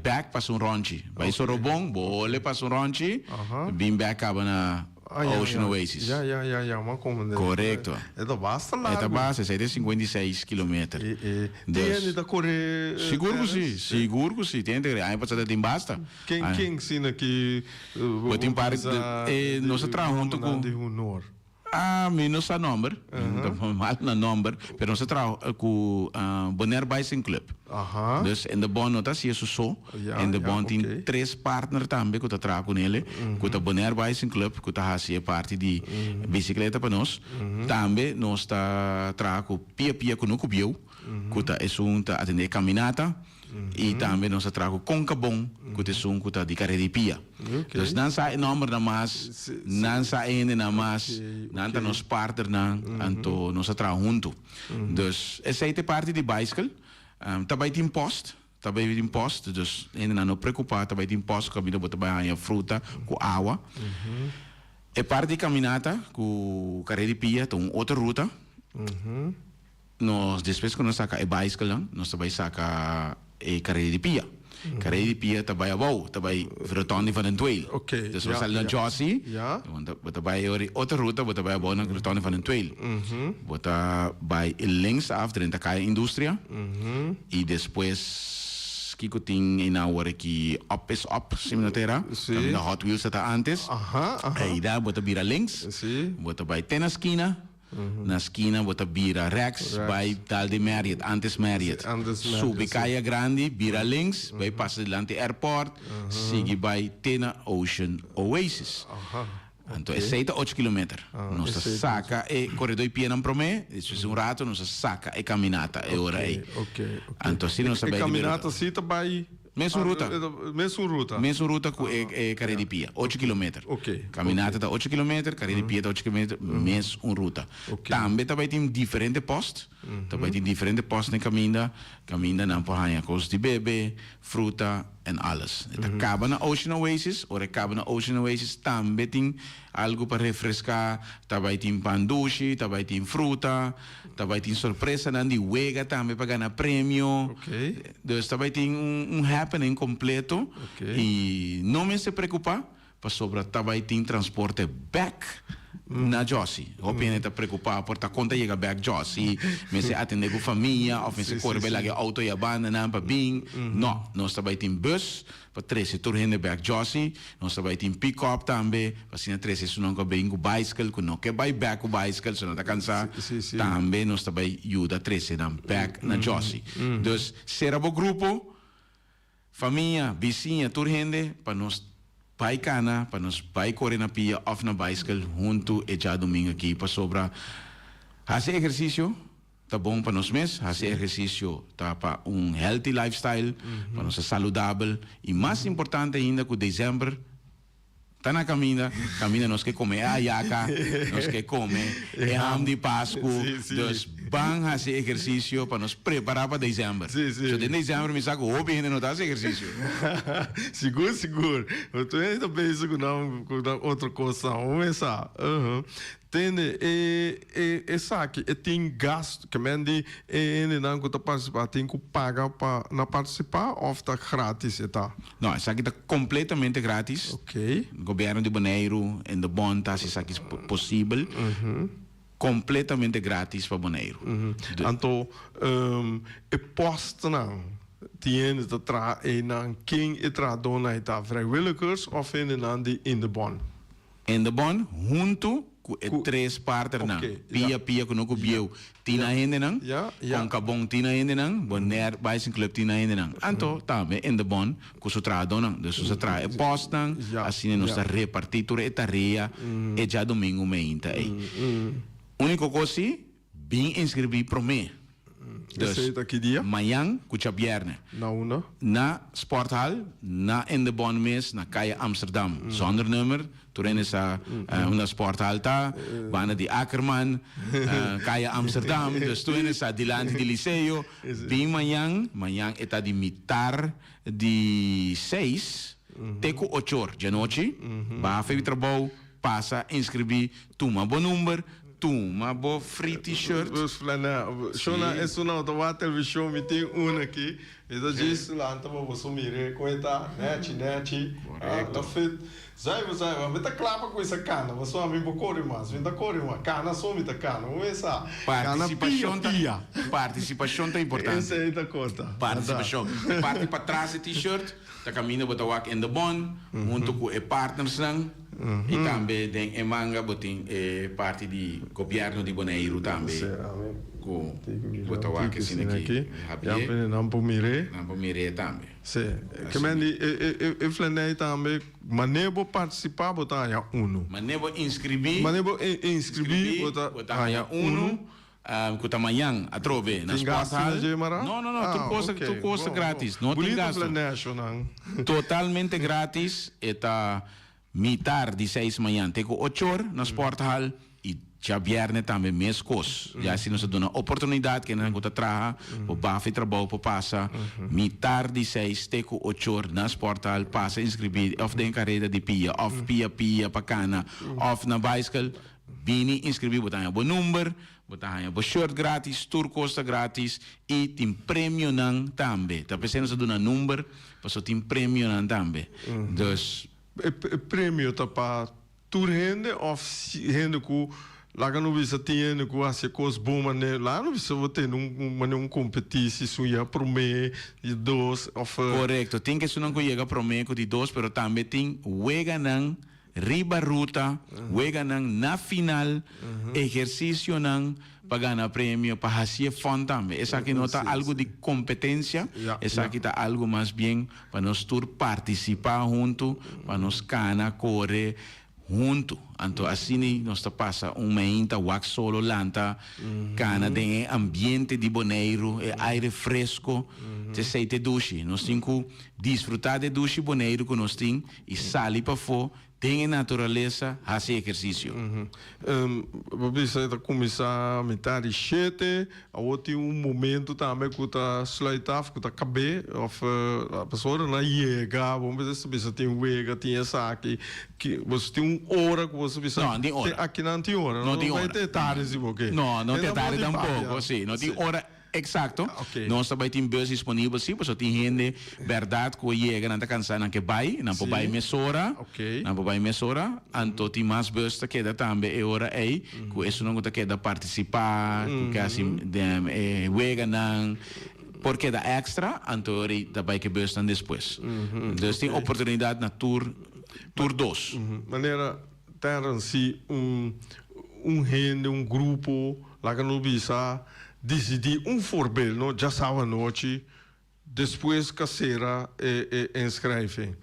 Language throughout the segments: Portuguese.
back pas un rondje. Bij Sorobong, bole pas un rondje. Bin back hebben naar Ocean Oasis. Ja, maar komen Correcto. Ito basta lá. Esta base é de 56 kilometros. Tiene da correr. Seguro que sim. Tem que aí passar de basta. Quem ensina que o tem parte nós trabalhamos junto com não sei o número, mal no número, mas nós trabalhamos com Bonaire Bicycle Club. Dus in de bond nota zie je zo. In de bond tem três partners também que eu trabalho com ele. Com a Bonaire Bicycle Club, que eu faço parte de bicicleta para nós. Também nós trabalhamos com Pia com o Cubio, que é um atender caminata. E também nós trabalhamos com Concabon, que é um que de carreira de Pia. Dus não sai número na mais, não sai na mais, não tá nos partners então nós trabalhamos junto. Dus essa é parte de bicycle. Também tem post, dus ainda não preocupar, também tem post, que a também fruta, com água. É parte de caminata, com carreira de pia, tem outra ruta. Nós, depois que nós saca a bicycle, nós também saca a carreira de pia. Carreira de pia também é bom, também retorno van een tweel. Dus we zullen naar Josie, want we bij outra ruta, we bij bom naar retorno van een tweel. We bij links af, de Kaya Industria, e depois que tem em hora que up is up, siminotera, na Hot Wheels está antes, aí dá, bota vira links, bota by ten esquina. Na esquina, bota vira Rex, by tal de Marriott, antes Marriott. Sube Kaya Grande, vira links, by passa delante airport, sigue by Tena Ocean Oasis. Então, é 7-8 quilômetros. Nós saca e corredor piano para mim, isso é rato, nós saca e caminata, é hora aí. Então, se nós sabemos... Caminata, se está by... Mesma ruta com carreira de pia, 8 km. Caminata está 8 km, carreira de pia está 8 km, mesma ruta. Também tem diferentes postos. Também tem diferentes postos na caminha na porranha, coisas de bebê, fruta e alles. Acaba na Ocean Oasis, ou acaba na Ocean Oasis, também tem algo para refrescar, também tem pandushi, também tem fruta, também tem surpresa na de wega também para ganhar prêmio. Dus também tem happening completo e não me se preocupar para sobre também tem transporte back na Josie. Hope je niet preocupado por ta conta llega back Josie, me se atender com família, ou me se corre lá que auto e abandona para bem. Não, nós também tem bus para 13 turnos back Josie, nós também tem pick-up também, para se 13 se não bem com bicycle, que não quer buy back com bicycle, se não está cansado, também nós também ajuda 13 na back na Josie. Dus será o grupo, família, vizinha, turnos para nós pai cana, para nós pai correr na pia, off na bicycle, junto e já domingo aqui, para sobra. Fazer exercício, tá bom para nós mesmos, fazer exercício, tá para healthy lifestyle, para nós ser saudável, e mais importante ainda que dezembro, tá na caminha nós que comer a yaca, nós que comer ham de Páscoa, dus vamos fazer exercício para nos preparar para dezembro. So, de dezembro me saco, o bem não dá exercício. Seguro. Eu tô ainda pensando com outra coisa, vamos pensar. Tende saque tem gasto que mende não que tá participar tem que pagar para na participar ou tá grátis tá? Não, isso aqui tá completamente grátis. O governo de Bonaire e de Bon tá se isso aqui possível. Completamente grátis para Bonaire. Então, post não tiene te tra não quem tra dona tá vrijwilligers of in de Bon? In de Bon junto três partes não. Pia que não cobriu tina ainda não. Concabon tina ainda não. Bonaire Bicycle Club tina ainda não. Então também in de Bon que se traz dona, dus se traz post não, assim nós repartitura e tarefa e já domingo meia aí. Único coisa bem inscrever para mim. Dus amanhã, kucha viernes. Na Sporthal, na in de Bon mes, na Kaya Amsterdam. Zonder nummer, toen is na Sporthal ta, bana di Ackerman, Kaya Amsterdam. Dus toen is dilante di liceo. Bem amanhã está de mitar de 6, teco 8 horas de noite. Ba fe trabalho, passa, inscrever, toma bom número. tu, mas bo free t-shirt. Os flanel. Shona isso não, tô a televisão me tem aqui. Isso diz lá, então vou sumir com esta net. Tá feito. Zai, mas tá claro com essa cana. Você vai me correr mais, vem da correr uma cana some da cana. Vamos essa. Participação tá importante. Essa aí tá conta. Participação. Parte para trás do t-shirt, tá caminho para walk in the bond, junto com o partners lang. E também tem manga botin parte do governo de Bonaire também. Com botar walk assim aqui. Não por mire também. Sim. Que meni e flanei também, manego participar botar já uno. Manego inscrever. Manego inscrever botar já uno. Kuta mayang atrobe na Sport Hall. Não, tu costa grátis, não tem gasto. Totalmente grátis, eta mitar de 6 manhã, tem 8 horas na Sport Hall e já viernes também mês cos. Já se nos dá uma oportunidade que não gusta traha, o bafe trabalho para passa, mitar de 6 tem 8 horas na Sport Hall, passa inscrever of de carreira de pia, of pia para cana, of na bicycle, bini inscrever botar um bom número. Botar um shirt grátis, tour costa grátis e tem prêmio não também. Tá pensando se dá um número, mas só tem prêmio não também. Dus prêmio tá para tour rende of rende com lá que não visa tinha com as coisas boas né lá não visa você um competição isso ia prome de dois of correto, tem que isso não chega prome de dois, pero também tem wega não riba ruta, wega nang na final, exercício nang para ganhar prêmio, para fazer fun também. Essa aqui não está algo de competência, essa aqui está algo mais bem para nós tour participar junto, para nós cana, correr junto. Então assim nós passa mês wax solo lanta, cana tem ambiente de Bonaire, aire fresco, te sei te duche, nós temos que desfrutar de duche Bonaire que nós temos e sair para fora. Tem natureza, faz exercício. Você está começando a metade de 7, ou tem momento também que está slaitado, que está cabe, ou a pessoa não chega, vamos dizer, você tem wega, tem essa aqui, que você tem hora que você precisa. Não, tem hora. Aqui não tem hora, não tem hora. Não vai ter tarde, se você. Não tem tarde tampouco, sim, não tem hora. Exacto. Nós também temos bus disponível, sim, porque tem gente, verdade, que chega na canção na que vai, na por vai mesora, na por vai mesora, então tem mais bus que queda também, é hora aí, que isso não queda participar, que assim, chega não, porque dá extra, então também que bus depois. Então tem oportunidade na tour 2. Maneira, ter si gente, grupo, lá que não bisa decidir voorbeeld, no? Já sabe a noite, depois caseira inscreve.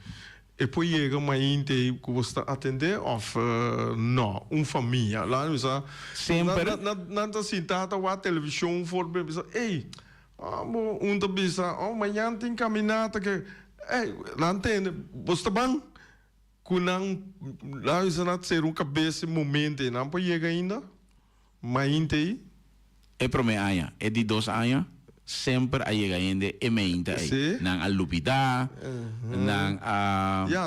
E depois chega uma inte que você atender, ou não, família. Lá não sabe. Sempre. Nada sentado a televisão, voorbeeld, ei, da bisa, amanhã tem caminhada que, ei, não entende, você bem? Kunang, lá não ser cabeça momento, não pode chegar ainda, mas inte é para mim aia, é de 2 anos, sempre a chega ainda é meinta aí, nang alupida, nang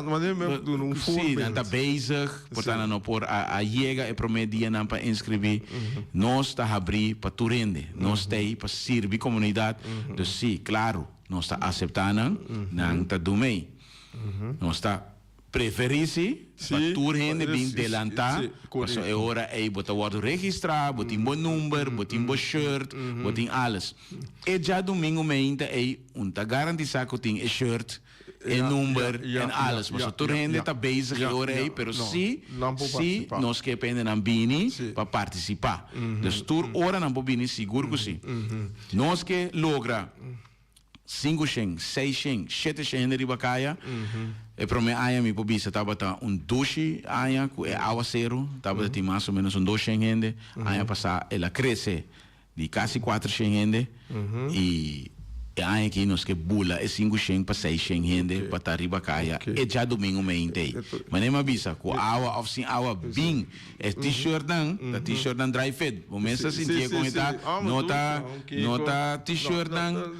mas é mesmo do não for. Sim, nang tá bezig, portanto não por a chega é para mim dia não para inscrever, nós tá abrir para turende, nós tá aí para servir comunidade, então sim, claro, nós tá aceitando, nang tá do mei, nós tá preferir-se para tour rende bem delantar, mas é hora aí botar o registrar, botar bom número, botar bom shirt, botar alles. E já domingo meinte aí garantizar que tem shirt, número, e alles. Mas tour rende está bezig hora aí, pero se nós que pendem na bini para participar. Dus tour hora não bini seguro que sim. Nós que logra 5 sheng, 6 sheng, 7 sheng de bacaia. E para mim, aí me pobisa tava duche aí com aguaceiro, tava tem mais ou menos 2 sheng gente. Aí passar ela cresce de quase 4 sheng gente e aqui nós que bula é 5 sheng para 6 sheng gente para estar riba caia é já domingo meio mas nem me avisa com awa of sin awa bing é t-shirt não t-shirt não dry fit começa a sentir com ita nota t-shirt não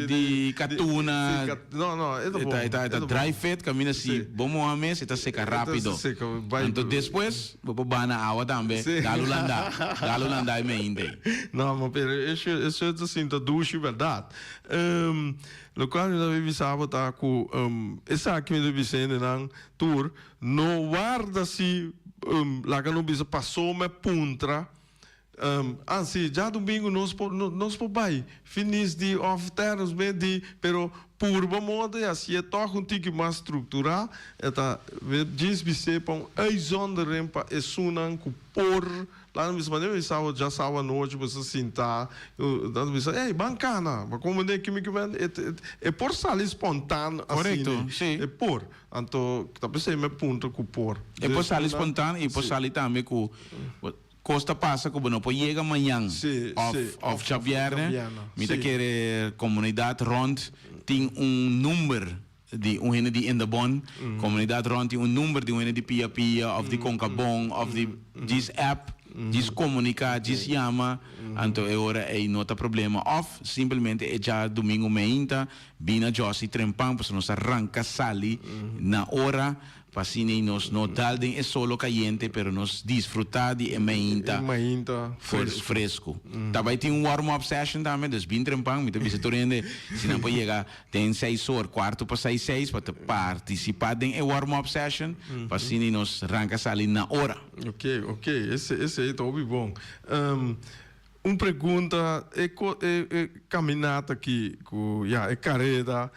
de catuna não é bom ita dry fit caminha assim bom momento está seca rápido então depois vou para na awa também galo landa meio não mas isso é assim da ducha verdade no qual eu vi sábado tá com essa aqui me dizendo nang tour no guarda-se lá que não bisa passou me puntra assim já domingo nós vai finis de off terras bem de pero por modo assim é toch um tique mais estrutural eta diz você para zonder rempa é sunan com por lá no mesmo maneira já sábado noite você sentar dando bisa bancana mas como é que é por sair espontâneo correto assim, sim é por então tá pensando me punta com por é por sair espontâneo e por sair também com Costa passa como não pode chegar amanhã of Xavier me te querer comunidade rond tem número de gente de Indabon comunidade rond tem número de gente de Pia Pia of de Concabon of de this app diz comunica diz chama então é hora é nota problema of simplesmente é já domingo meinta bina Josi trempang para nós arranca sali na hora Pasine nos no dalden é solo caliente, pero nos disfrutar de meinta fresco. Também tem warm-up session também, dus bem trempang, me te tornando, se não pode chegar, tem 6 horas, quarto para 6 para participar em warm-up session, pasine nos arranca sali na hora. Ok, esse aí tá bom. Uma pergunta é caminhada aqui, é carreira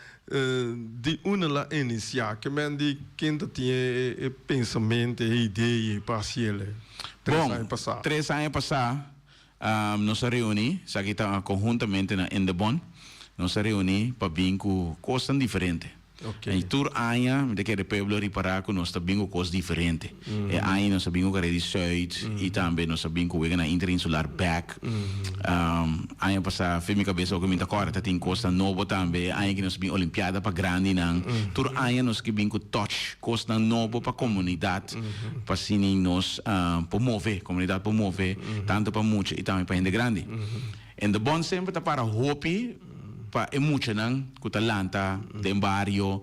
de uma lá iniciar, que men de quem tem pensamento, ideia, parcial. 3 anos passados, nós reunimos, aqui está conjuntamente na Indabon, nós reunimos para vir com coisas diferentes. E tur aia, me quer pueblo reparar que nós também com coisas diferentes. E aia nós também com Rede Zuid e também nós também com na Interinsular Back. Aia passar, foi minha cabeça que me tá corta, tem coisa nova também. Aia que nós também Olimpiada para grande não. Tur aia nós que bem com touch, coisa nova para comunidade, para sim nós promover, comunidade promover, tanto para muito e também para gente grande. E de bom sempre tá para hopi pa mucho nang kutalanta de barrio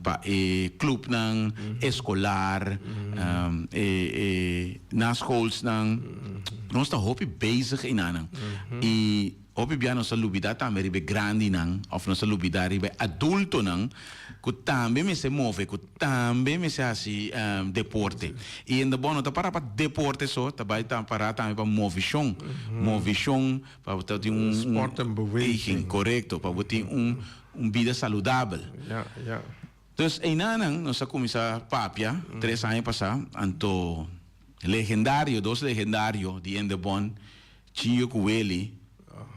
pa club nang escolar na schools nang nós está hopi bezig in anang e hopi bia nossa lubida também ribe grande nang of nossa lubida ribe adulto nang que também me se move, que também me se assim deporte. E ainda bom, não tá para deporte só, tá para também para movição, para ter sport and beweging, correto, para ter vida saudável. Então, aí nós começamos papia 3 anos passados, anto legendário, 2 legendários de Indabon, Chio Kueli,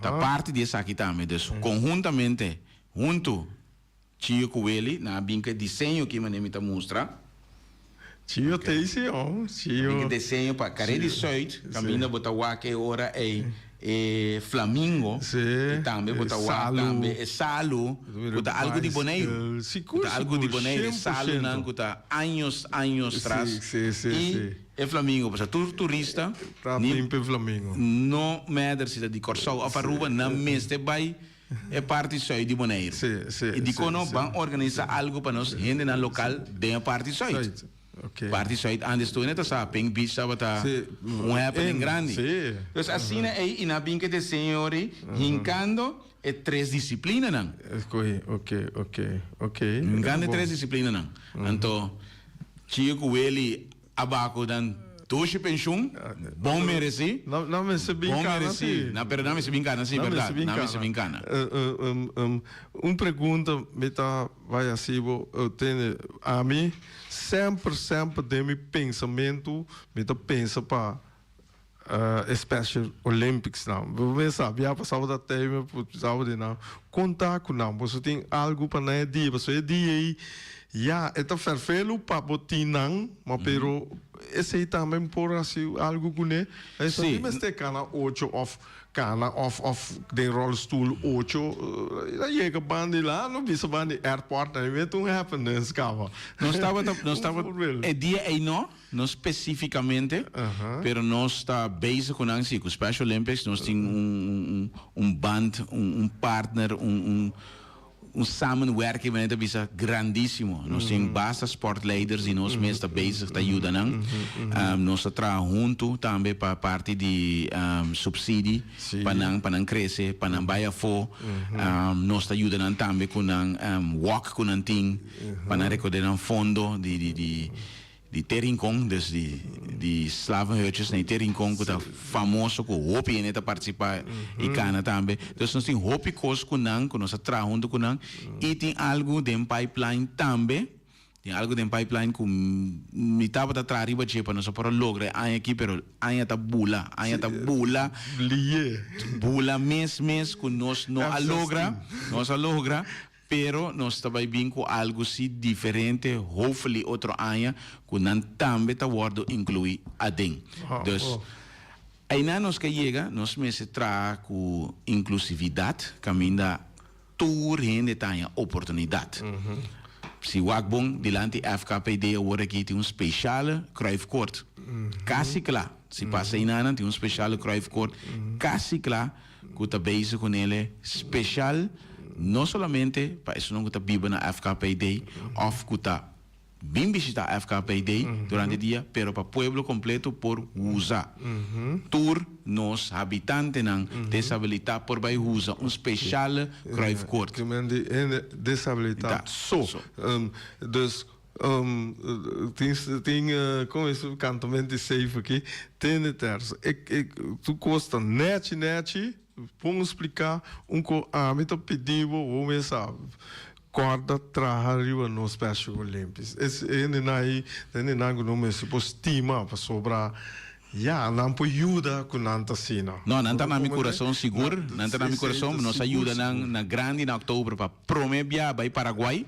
tá parte dessa aqui também, conjuntamente, junto Chio Coelho, na binca desenho que me está mostra. Chio tem isso, Chio. Desenho para Rede Zuid, caminho botar o que hora é Flamingo, e também botar o também é Salo, botar algo de boneiro, algo de boneiro, Salo não botar anos atrás. E é Flamingo, para turista, não medra se de Corsau, a Faruba não mestre vai é parte só de Bonaire. E de quando vão organizar algo para nós, gente na local, de parte só. Parte só, antes tu ainda sabe, Pink Beach estava happening grande. Então, assim, aí, na binca de senhores, hincando, é 3 disciplinas, não? Ok. Hincando é 3 disciplinas, não? Então, Chico, ele, abaco, dan Tuxe pensão, bom mereci. Não me se bincana, sim. Não, pero não me se bincana, sim, verdade. Não me se bincana. Uma pergunta, me tá, vai assim, eu tenho, a mim, sempre de meu pensamento, me tá pensa para Special Olympics, não. Você sabe, já passava da tema, sabe, não. Contar com não, você tem algo para não dia, você dia aí, já, é tão perfeito para botar não, mas pero esse aí também por assim algo que né, esse aí mas tem cana 8 of cana of de rolstoel 8, dan llega bandi lá, não bisa bandi airport, aí vê um happiness, cava. Nós estava dia aí não especificamente, pero nós está bezig com o Special Olympics, nós temos band, partner, samenwerking met een grandissimo. Nós temos basta sportleiders e nós mesmos bezig te ajudando. Nós trabalhamos junto também para parte de subsídio para crescer, para não baia fo. Nós ajudamos também com walk com team, para recordar fundo de Terincon, dus die slavenhuisjes in Terincon, que tá famoso, que o hopi neta participar e cana também. Dus nós tem hopi coisa com nós trabalhando com e tem algo de pipeline também. Tem algo de pipeline que me tava da trariba para nós para lograr aqui, pero aí tá bula, bula mês que nós não alogra. Pero nós também bem com algo assim diferente, hopefully outro ano, que não também está word incluir a den. Dus, aí nós que chega, nós mesmo traz com inclusividade, caminha tour gente tem oportunidade. Se o bom dilante FKPD agora aqui tem speciale kruifkoord. Casi klaar. Se passa aí nada tem speciale kruifkoord. Casi klaar, que está bezig com ele special. Não somente para isso não está vivo na FKPD, of que está bem visitar a FKPD durante o dia, pero para o pueblo completo por usar. Tour nos habitantes não desabilitar por vai usar special kruifkoord. Desabilitar. Dus tem como isso cantamento safe aqui, tem terço. Tu custa net. Vamos explicar me tá pedindo o mensagem corda trabalho no Special Olympics. Esse não nome se estima para sobrar. Não pode ajudar com nanta sina. Não tá na meu coração seguro, não tá na meu coração, nos ajuda na grande em outubro para prometer vai Paraguai.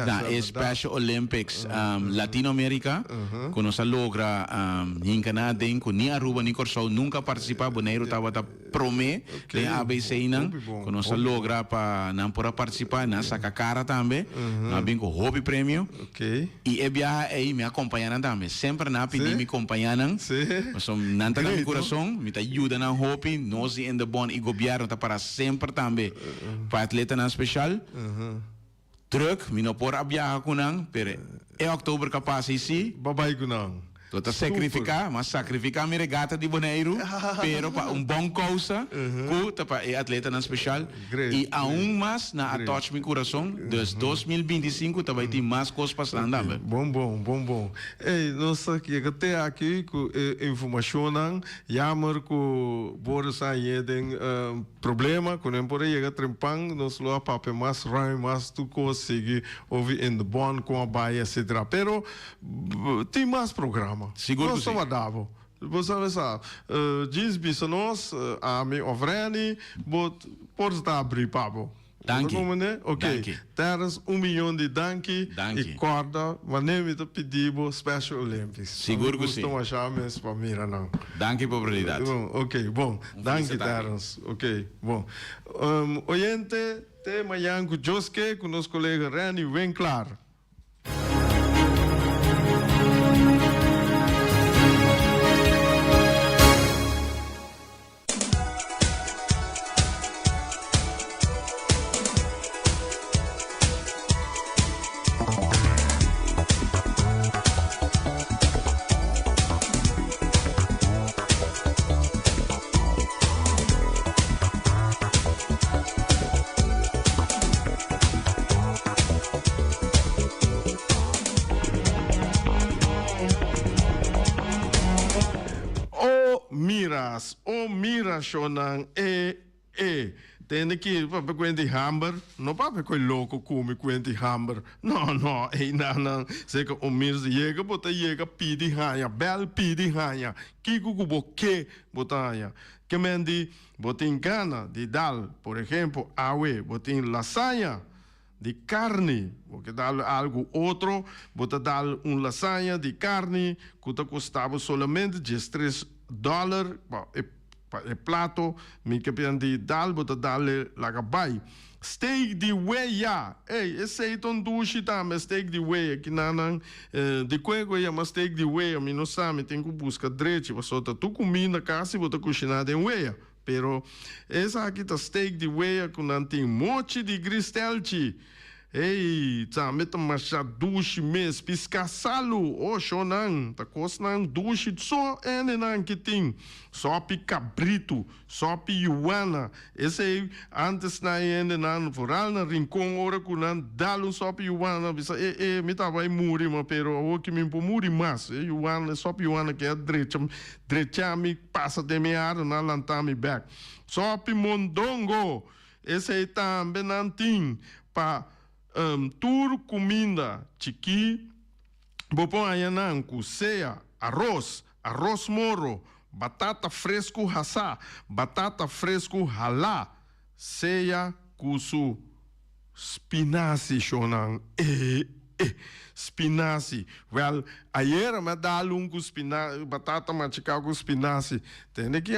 Da Special Olympics Latinoamérica, que nós logra em Canadá, com nem Aruba nem Corsol nunca participar, boneiro tava prometer da ABC não, que nós logra para não poder participar, na saca cara também, nós bem com hobby prêmio. E é viajar aí me acompanhando também, sempre na pedir me acompanhando. Mas nanta na meu coração, me tá ajuda na hopi, nós em the bond e governo tá para sempre também para atleta na especial. Druk, me não por abia com não, pero é outubro capaz ici. Babai com não. Tota sacrificar, mas sacrificar minha regata de boneiro, pero para bom causa, que para é atleta na especial. E mais na touch meu coração, dos 2025 também tem mais coisas para andar. Bom. Nossa, que até aqui com informação não, jammer que Boris aí tem problema, quando não pode chegar trempang, nós lá papel mais rai mais tu consegue ouvir in the bond com a baia etc. Pero tem mais programa. Seguro que sim. Você sabe, diz bisa nós, a mim ovreni, bot pode estar abrir pabo. Danke. Ok. Terras milhão de danke. E corda, mas nem me pedimos Special Olympics. Seguro que sim. Estão achando mesmo para mira não. Danke por oportunidade. Ok, bom. Danke Terras. Ok, bom. Oyente, te manhã com Joske, com nosso colega Rani Winkler. Shonan tem que para quente hamburger, não para que louco come quente hamburger. Não, não, sei que o mir chega, bota chega pidi hanha, bel pidi hanha. Kiko kubo que botanha. Que mendi botin cana de dal, por exemplo, awe, botin lasanha de carne, porque dar algo outro, bota dar lasanha de carne, que custava somente $3. e plato, mi que pianti dal, bota dalle la gabai. Steak di weia. Ei, esse aí ton dushi também steak di weia. Que nanang de quego é mas steak di weia. Mi não sabe, tem que buscar direito. Você tá tu comida casa e bota cozinhar em weia. Pero essa aqui tá steak di weia com não tem mochi de gristelchi. Ei, também tá macha dushi mes pisca salu. Oh, shonan, tá cosnan dushi só enenan que tem. Sopi cabrito, sopi yuana. Esse aí, antes na enenan, foral na rincão, ora kunan dalo sopi yuana. Bisa, me tava aí muri, mas pero o que me muri mais. Yuana, sopi yuana que é drecha me passa de meado na lantami back. Sopi mondongo. Esse aí também não tem pa tur comida chiqui, bopon ayanan cuceia, arroz moro, batata fresco hassá, batata fresco halá, ceia cusu spinaci shonan spinaci. Well, ayer me dalo com spinaci, batata machucada com spinaci. Tem que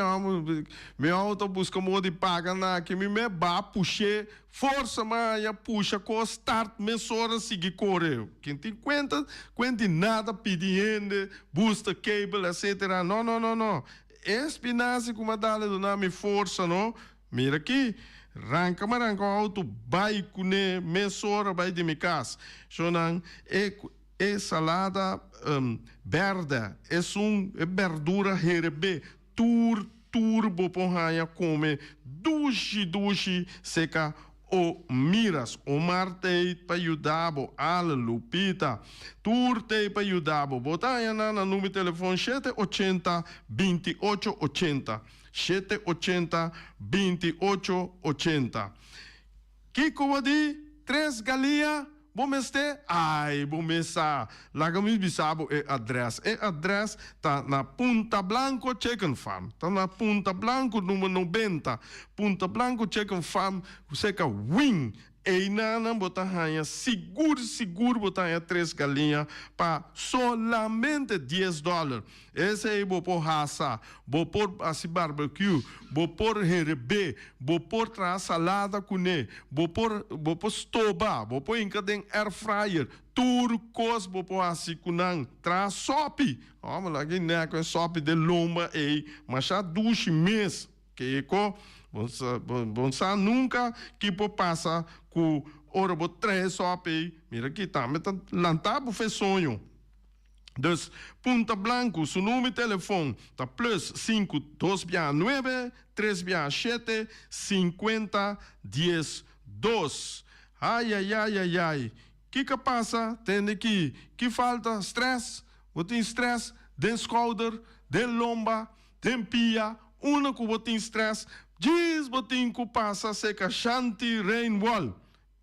me auto busca de paga na que me ba puxer força maia puxa com start me sora seguir correr. Quem tem conta nada pedindo, busta cable, etc. Não. Spinaci como dale do nome força, não? Mira aqui. Ranca auto, vai com mesora, vai de minha casa. Shonan, é salada verde, é verdura herbe, turbo ponhanha come, dushi, seca, o miras, o marte para ajudar, ala lupita, turte para ajudar, botanha na número de telefone 780 2880. 780-2880. Kiko wadi, 3 galinha, bom este, bom mesa. Laga mi bisabo e address. E address tá na Punta Blanco Chicken Farm. Tá na Punta Blanco número 90. Punta Blanco Chicken Farm, seca wing. E nana botanha seguro botanha 3 galinhas para solamente $10. Esse aí vou por raça, vou por assim barbecue, vou por herbe, vou por tra salada com ne, vou por stoba, vou por em air fryer, turcos vou por assim com tra sopi. Vamos lá que né com sopi de lomba e mas já duche mês que bom nunca que passa com ora bo 3 sopi. Mira aqui tá, mas lantabo fez sonho. Dus Punta Blanco, seu número de telefone tá plus 529 367 50 10 2. Ai. Que passa? Tem aqui, que falta? Stress? Tem stress? Den schouder, den lomba, den pia, uma que botin stress, diz botin que passa seca Shanti Rain Wall.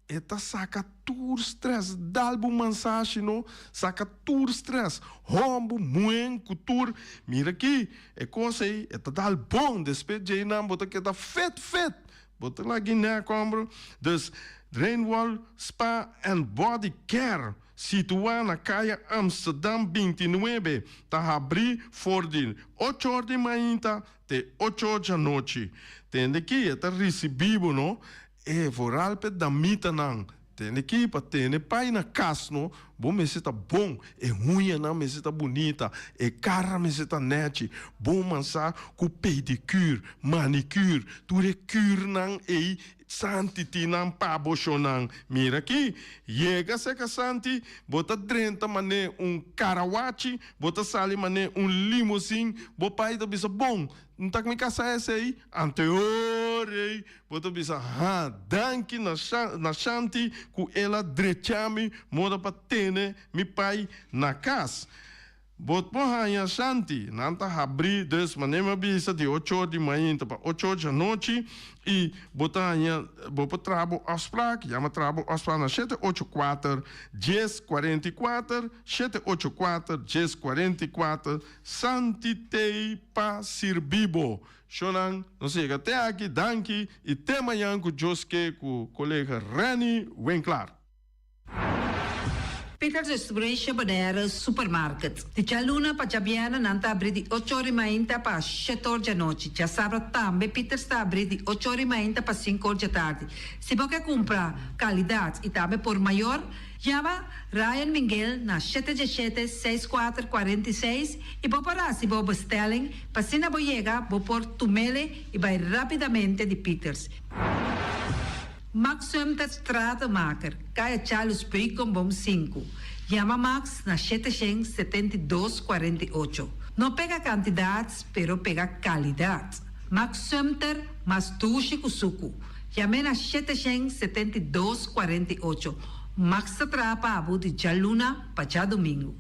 Eta saca tur stress, dalbo mansagem, no? Saca tur stress, rombo, muen, couture. Mira aqui, é coisa aí, eta dal bom, despedir não, bota que tá fet. Bota lá Guiné, compro. Dus, Rainwall Spa and Body Care, situada na calle Amsterdam 29, tá abrir for de 8 horas de manhã até 8 horas da noite. Tem aqui, tá recebido, não? É voral pe da mita não. Tem aqui para ter pai na casa, não? Bom, mas está bom, é unha não, mas está bonita, é cara, mas está net, bom mansar com pedicure, manicure, tudo é cure não, e santi não pabo não. Mira aqui, chega seca santi, bota drenta mané karawachi, bota sali mané limousine, bo pai da bisa bom, não tá com me casa esse aí, anterior, bota bisa danke na shanti, com ela drechami, moda para ter mi pai na casa. Bot porra Shanti, nanta abrir des manema bisa de 8 horas de manhã para 8 horas da noite e botanha bopo trabo afspraak, chama trabo afspraak na 784 1044 784 1044 Santi tei pa sirbibo. Shonan, não sei, até aqui, danke e até amanhã com o Joske, com o colega Rani Winklar. Peters Distribution Bonaire Supermarket. De Chaluna para Jabiana nanta abrir de 8h30 para 7h da noite. Já sábado também Peters está abrir de 8h30 para 5h da tarde. Se você quer comprar qualidade e também por maior, chama Ryan Miguel na 717-6446 e vou parar se vou bestelling para se não vou chegar, vou pôr tumele e vai rapidamente de Peters. Max Sumter Stratenmaker, Kaya Charles Bacon Bom 5. Chama Max na 772-48. Não pega quantidades, pero pega qualidade. Max Sumter, mas tushi kusuku. Chama na 772-48. Max atrapa abu de Jaluna para domingo.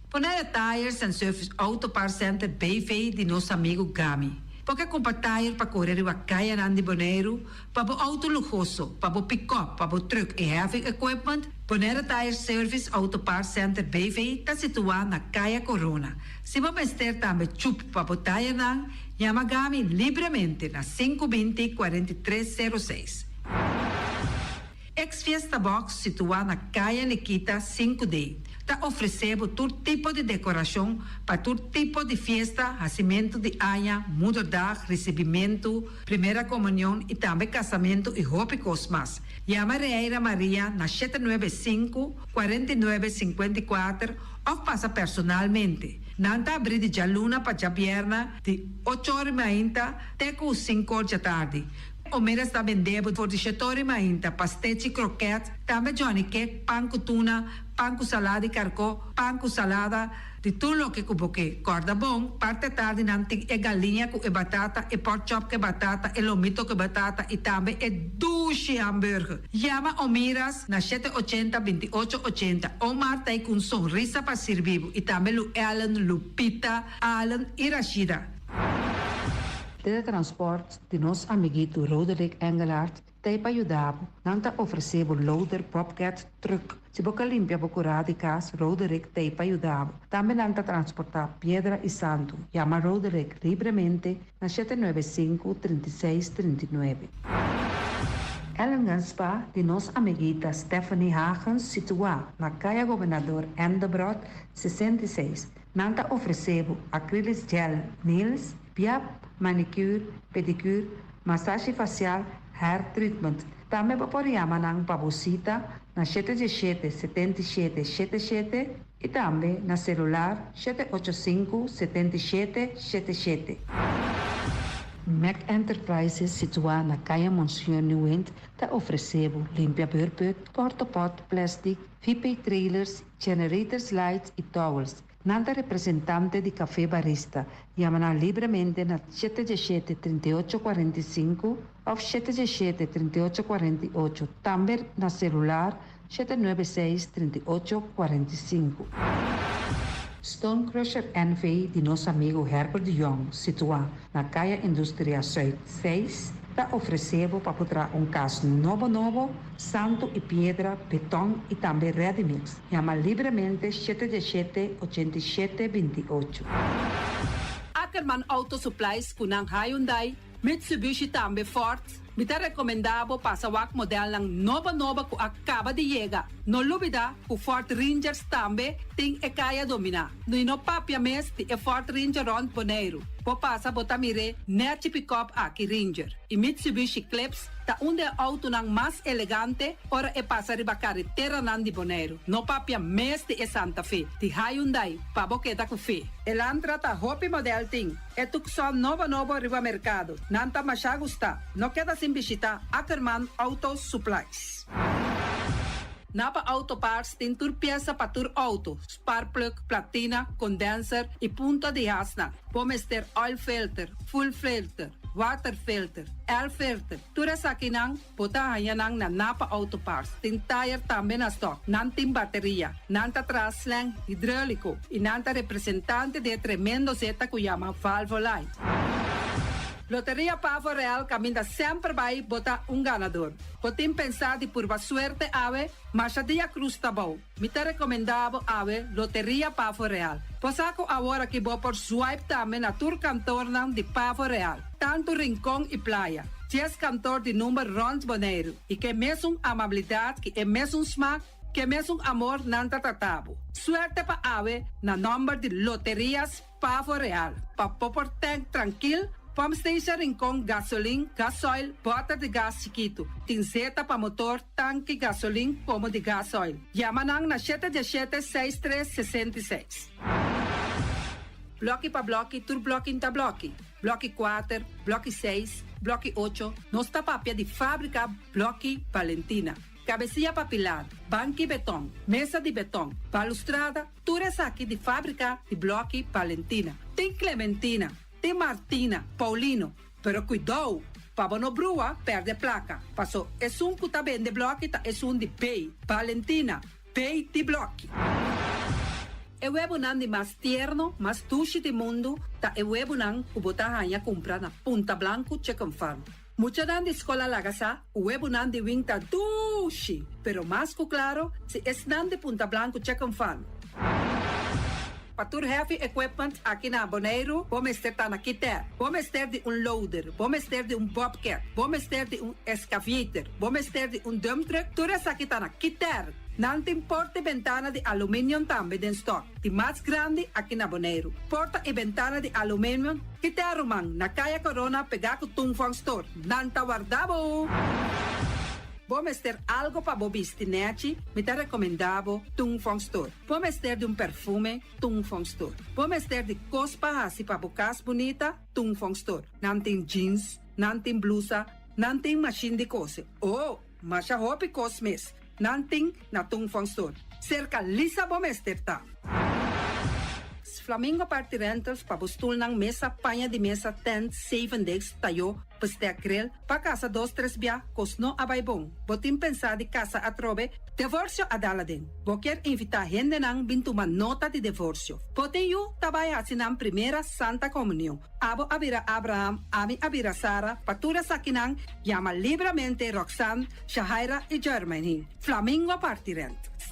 Poner Tires and Service Auto Parts Center BV de nosso amigo Gami. Porque comprar tire para correr a caia Nandi Bonaire, para o auto luxuoso, para o pick-up, para o truck e heavy equipment, Poner Tire Service Auto Parts Center BV está situado na caia Corona. Se você ter também chup para o tire não, chama Gami livremente na 520-4306. Ex-Fiesta Box situada na caia Nikita 5D. Está oferecendo todo tipo de decoração para todo tipo de festa, nascimento de anha, mudança, recebimento, primeira comunhão e também casamento e roupa cosmas. Chama Reira Maria na 795-4954 ou passa personalmente. Nanta abrir de Jaluna para Jabierna de 8h30 até 5h da tarde. O mês está vendendo por 17h30 pastéis e croquetes, também Johnny Cake, pão com tuna, pão com salada e carcó, pão com salada, de tudo o que cuboque. Corda bom, parte tarde nanti é galinha com batata, e pork chop com batata, e lomito com batata, e também é duche hambúrguer. Chama o Miras na 780-2880, ou Marta com sorriso para servir, e também o Ellen, Lupita, Alan e Rashida. Teletransport de nosso amiguito Roderick Engelhardt tem para ajudar. Não está oferecendo loader, propcat, truck. Se você limpia a curada de casa, Roderick tem para ajudar. Também não está transportar pedra e santo. Chama Roderick livremente na 795-3639. Ellen Ganspa de nossa amiguita Stephanie Hagens situada na Caia Governador Endebrot 66. Não está oferecendo acrylic gel, nails, piap, manicure, pedicure, massagem facial, hair treatment. Também pode chamar ng pabosita na 777-7777 e também na celular 785-7777. Mac Enterprises, situada na Caia Monsieur Nieuwend, está oferecendo limpia burput, cortopot, plastic, VP trailers, generators lights e towels. Nada representante de café barista. Chama livremente na 717-3845 ou 717-3848. Também na celular 796-3845. Stone Crusher NV de nosso amigo Herbert de Jong, situado na Caia Indústria Zuid 6, está oferecendo para botar caso novo, santo e pedra, betão e também ready mix. Chama livremente 717-8728. Ackerman Auto Supplies kunang Hyundai, Mitsubishi também Ford. Mita recomendado pasawak model ng nova ku acaba de llegar. No lubida ku Ford Rangers também tem e kaya domina. No inopapia mes ti e Ford Ranger Rond Bonaire. Po pasa botamire net pick-up aqui Ranger. E Mitsubishi Eclipse ta unde auto ng mas elegante ora e pasa riba carretera nan di Bonaire. No papia mes ti e Santa Fe. Ti Hyundai pa boketa ku fe. Elantra ta hopi model ting. E tukson novo riba mercado. Nanta masya gusta. No queda sin visita Ackerman Auto Supplies. Napa Auto Parts tem tur pieza para tur auto, spark plug, platina, condenser e punta de asna. Pomester oil filter, full filter, water filter, air filter. Tura sa kinang, potahan nang na Napa Auto Parts. Tem tire também na stock, nantim bateria, nanta traslang, hidráulico e nanta representante de tremendo zeta que chama Valvoline. Loteria Pavo Real caminha sempre vai botar ganador. Podem pensar de por suerte ave, mas a dia cruz tá bom. Me tá recomendado ave Loteria Pavo Real. Posaco agora que vou por swipe também na tour cantor de Pavo Real. Tanto Rincón e Playa. 10 cantor de número Rond Bonaire. E que mesmo amabilidade, que é mesmo smack, que mesmo amor nanta tatabo. Suerte pa ave na number de loterias Pavo Real. Pa popor tank tranquil, pump station Rincon, gasolina, gasoil, bota de gás chiquito. Tinzeta pa motor, tanque gasolina como de gasoil. Yamanang na 717-6366. Bloque pa bloque, tur bloque inta bloque. Bloque 4, bloque 6, bloque 8. Nossa papia de fábrica Bloque Valentina. Cabecilla papilada, banco e betão, mesa de betão, balustrada, tudo isso aqui de fábrica de Bloque Valentina. Tem Clementina, tem Martina, Paulino, pero cuidado, para não brua, perde placa. Passou, é um que tá bem de Bloque, é um de Pay, Valentina, Pay de Bloque. É o webunang mais tierno, mais tushi do mundo, tá é o webunang que botar a comprar na Punta Blanco Chicken Farm. Mucha dan de escola lagasa, o webunan de winta dushi, pero más que claro, si es dan de Punta Blanco Chicken Farm. Patur heavy equipment aqui na Bonaire, vamos ter na Kiter, vamos ter de loader, vamos ter de bobcat, vamos ter de excavator, vamos ter de dump truck, tudo isso aqui na Kiter. Não tem porta e ventana de alumínio também em stock. De mais grande aqui na Bonaire. Porta e ventana de alumínio que te arrumam na Caia Corona pegar com Tungfang Store. Não tá guardado. Vamos ter algo para bobistinete, me te recomendavo Tungfang Store. Vamos ter de perfume, Tungfang Store. Vamos ter de cospa assim para bocas bonita, Tungfang Store. Não tem jeans, não tem blusa, não tem machine de coser. Oh, mas a roupa cosmes. Nanting na Tungfang Store. Cerca lisa bomester tá. Flamingo Party Rentals pa bustul ng mesa, panha de mesa, tent, 7 days, tayo, pastea grill, pa casa 2-3 bia, kosno abay bong. Botin pensa di casa atrobe, divorcio adala din. Boker invita gente nang bintuman nota de divorcio. Botin yu tabay asinang primera Santa Comunión. Abo abira Abraham, ami abira Sara, patura sakinang, llama libremente Roxanne, Shahaira y Germany. Flamingo Party Rentals.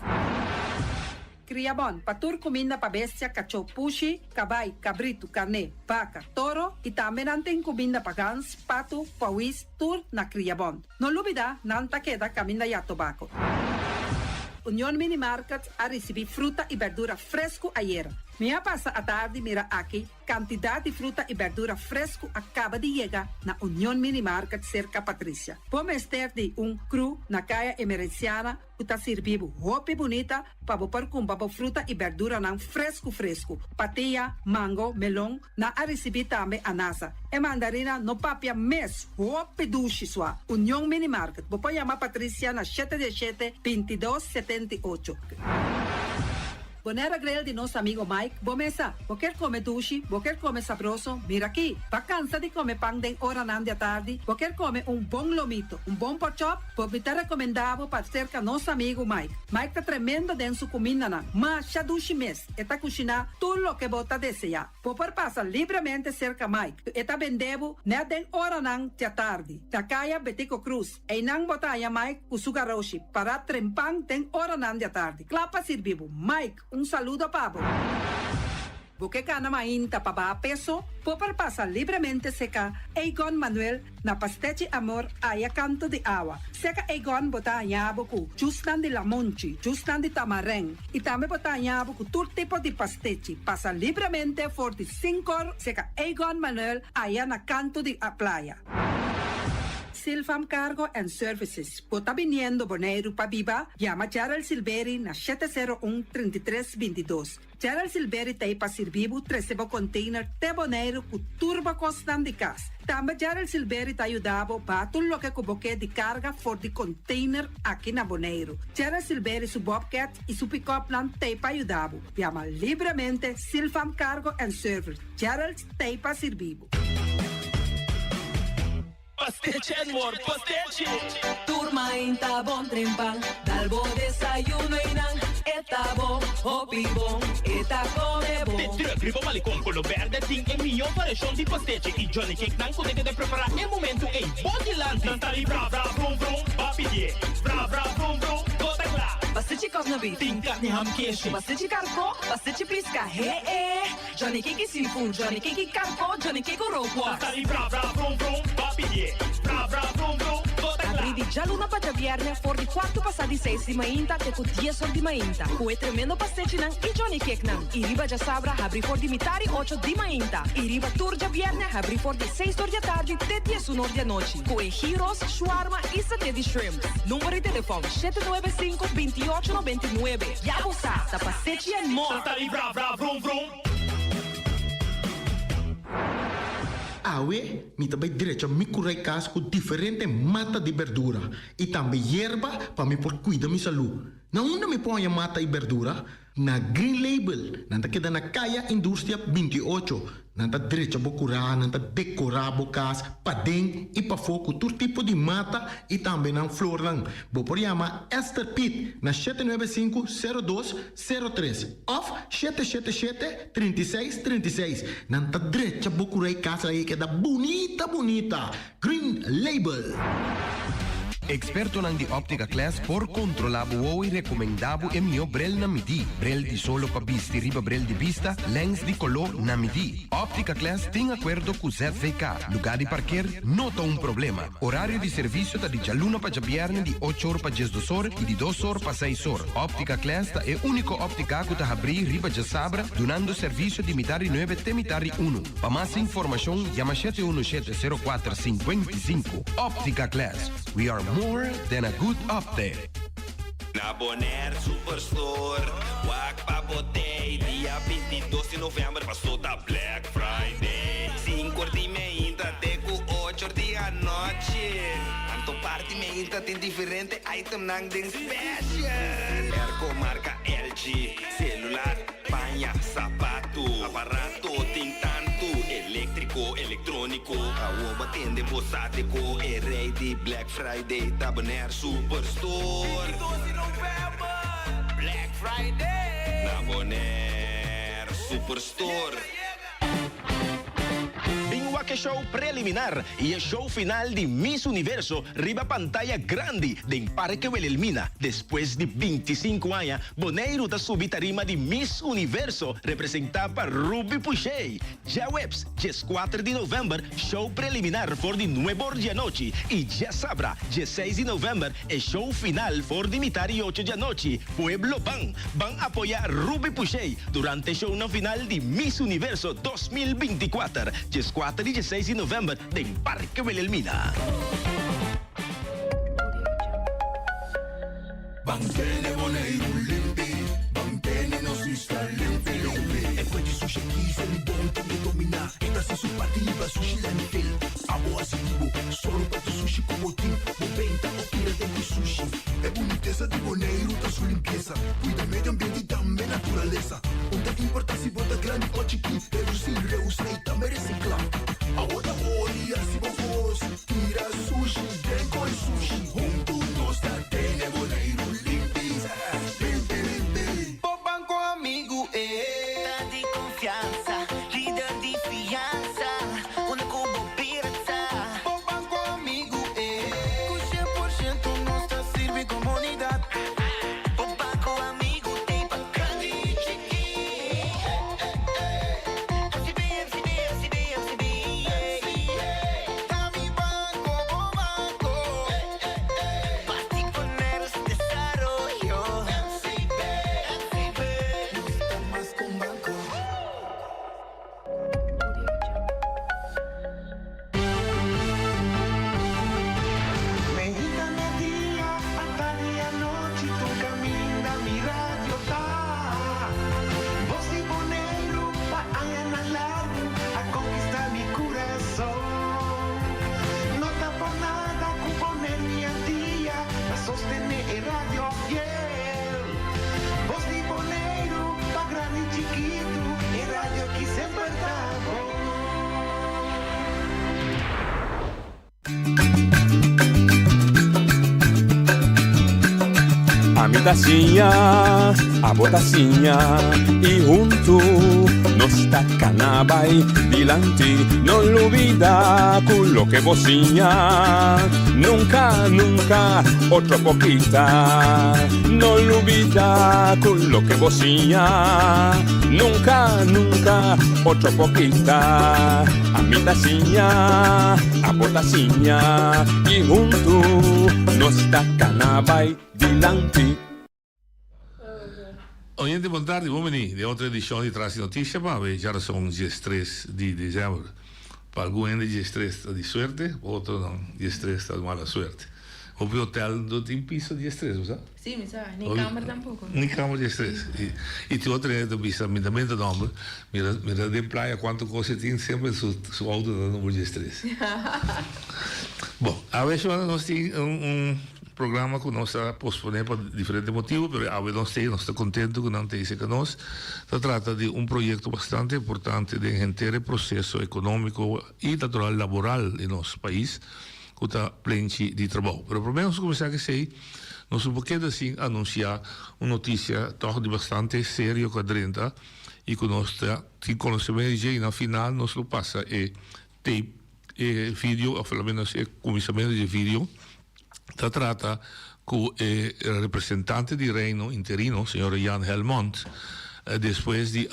Criabon, patur comida pa bestia, cachorro, pushi, cabay, cabrito, carne, vaca, toro e também nantem comida pa gans, pato, pauis, tur na Criabon. Não lubida, nanta queda caminda ya tobacco. União Mini Market a receber fruta e verdura fresco ayer. Minha passa a tarde mira aqui, quantidade de fruta e verdura fresco acaba de chegar na União Mini Market cerca Patrícia. Vamos ter de cru na caia emergenciana, que está servindo roupa bonita para pôr com fruta e verdura não fresco. Patia, mango, melão, na a receber também anasa. E mandarina no papia mês, roupa duche sua. União Mini Market. Vou chamar Patrícia na 717-2278. Bonera grill de nosso amigo Mike. Bomesa, quer comer duche, quer comer sabroso, mira aqui. Tá cansa de comer pão de hora nan de tarde, quer comer bom lomito, bom pork chop, me tá recomendado para cerca nosso amigo Mike. Mike tá tremendo dentro sua comida nan, mas já duche mês, e tá cozinhando tudo o que bota desejar. Popor passa livremente cerca Mike, e tá vendendo na den hora nan de tarde. Da caia Betico Cruz, e não botar a Mike com sugaroshi, para trempang den hora nan de tarde. Clapa servivo, Mike. Saludo, Pablo. Porque cana mainta para peso, popar pasa livremente seca Egon Manuel na Pastechi Amor aya canto de agua. Seca Egon bota yabuku, justan de la monchi, justan de tamarén. E também bota yabuku todo tipo de pastechi. Pasa livremente 45 seca Egon Manuel aya na canto de a playa. Silfam Cargo and Services. Bota viniendo Bonaire pa Viva, llama Gerald Silveri na 701-3322. Gerald Silveri te pa servibo 13 container te Bonaire ku turbo costan de cas. Também Gerald Silveri te ayudavo pa tudo lo que cuboque de carga for de container aqui na Bonaire. Gerald Silveri su Bobcat e su pick-up plan te pa ayudavo. Llama livremente Silfam Cargo and Services. Gerald te pa servibo. Pastiche, amor, pastiche. Turma inta bon trempang, dalbo desayuno inang, eta bon, hopi bon, eta come bon. Te grifo malicom con lo verde, ting e mio variação de pastiche. E Johnny Cake não consegue de preparar em momento em Bodyland. Tantali bra bra brum brum, papier, bra bra brum brum, gota glá. Pastiche cos no beef, Ting carne ham queijo. pastiche carco, pastiche pisca, he. Johnny Cake seafood, Johnny Cake carco, Johnny Cake roquas. Tantali bra bra brum brum, papier, bra bra brum brum, gota glá. abrir de jaluna para viernes por de 4 passar de 6 de manhã até com 10 horas de manhã. Com tremendo pastete nan e Johnny Cake nan. E riba já sabra abrir por de mitad 8 de manhã. E riba tour de viernes abrir por de 6 horas da tarde até 10 horas da noite. Com gyros, shawarma e saté de shrimp. Número de telefone 795-2899. Já você tá pastete and more. Santa Libra, bra, vrum, vrum. Awe, mi também direito a me curar casco diferente mata de verdura e também erva para me por cuidar da minha saúde. Na onde me põe a mata e verdura? Na Green Label, nanta queda na Caia Indústria 28. Nanta direito a curar, nanta decorar a casa, para dentro e para fogo, todo tipo de mata e também na flor lang. Vou por chamar Esther Pitt na 795-0203 of 777-3636. Nanta direito a curar a casa aí queda bonita, bonita. Green Label. Experto nang di Optica Class por controlabo o recomendabo e mio brel na midi. Brel di solo pa bisti riba brel di vista, lens di color na midi. Optica Class tem acordo com ZVK. Lugar de parquear, nota um problema. Horário de serviço tá de jaluna pa jabierne di 8 horas pa 12 horas e di 2 horas pa 6 horas. Optica Class tá é único óptica que tá abrir riba de sabra, donando serviço de mitari 9 até mitari 1. Para mais informação, chama 717-0455. Optica Class. We are more than a good update. Na Bonaire Superstore, Wak Papotei, dia 22 de novembro passou da Black Friday. 5 horas de manhã até com 8 horas da noite. Anto parte de manhã tem diferente item nang ding special. Erco marca LG, celular, panha, sapato, aparato, tem tanto, elétrico, eletrônico. A uva tende possático, é rei de Black Friday, da Bonaire Superstore. 12 de novembro, Black Friday, na Bonaire Superstore. Que show preliminar e o show final de Miss Universo riba pantalla grande de Parque Wilhelmina. Depois de 25 anos, Bonaire está subir tarima de Miss Universo representada por Ruby Puchey. Já webs, 4 de novembro, show preliminar for de 9 horas da noite. E já sabra, 6 de novembro, é show final for de mitad e 8 da noite. Pueblo van apoiar Ruby Puchey durante o show na final de Miss Universo 2024. 4 e 16 de novembro, em Parque Wilhelmina. Bangkene Bonaire limpi, Bangkene no sista limpi. E poi di sushi chi se li buon che domina. E da su partiva sushi la nivel. Abo asivo, solo per tu sushi come team. Moventa o tira dentro sushi. E boniteza di Bonaire da sua limpeza. Cuida medio ambiente e também natureza. Onde importa se bota grande ou chiqui. Reusei também reciclar. Agora olha se vos tira sushi, deco e sushi. Junto nós da Tene Bonaire limpi, limpi, limpi. O banco amigo é de confiança, líder de fiança, único pirata. O banco amigo é com 100% nossa serve comunidade. O banco amigo tem bancada e chiqui. A botacinha e junto no está canabay dilante, no lo olvida con lo que bocina, nunca, nunca, otra poquita, no lo olvida con lo que bocina, nunca, nunca, otra poquita, a mi taciña, a por taciña, y junto no está canabay dilante. Oyente, boa tarde, vamos de outra edição de Traz Notícia, para já são dias 3 de dezembro. Para alguns dias 3 está de sorte, para outros não, dias 3 está de mala sorte. O hotel não tem piso dias 3, não sabe? Sim, sabe, nem câmara tampouco. Nem câmara dias 3. E tem outra piso, ambientamento de homem, mira de praia, quanto coisa tem sempre seu auto no número dias 3. Bom, a vez nós temos programa que nós está posponer por diferentes motivos, mas a nós estamos contentos que não tem isso que nós. Se trata de projeto bastante importante de engentar o processo econômico e natural laboral em nosso país, que está pleno de trabalho. Mas primeiro, vamos começar a dizer, nós podemos assim anunciar uma notícia de bastante séria com a Drenta, e que nós temos conhecimento e no final nós lo passa tape, vídeo, ou pelo menos começamento de vídeo. Se trata con el representante di Reino interino, señor Jan Helmont, después de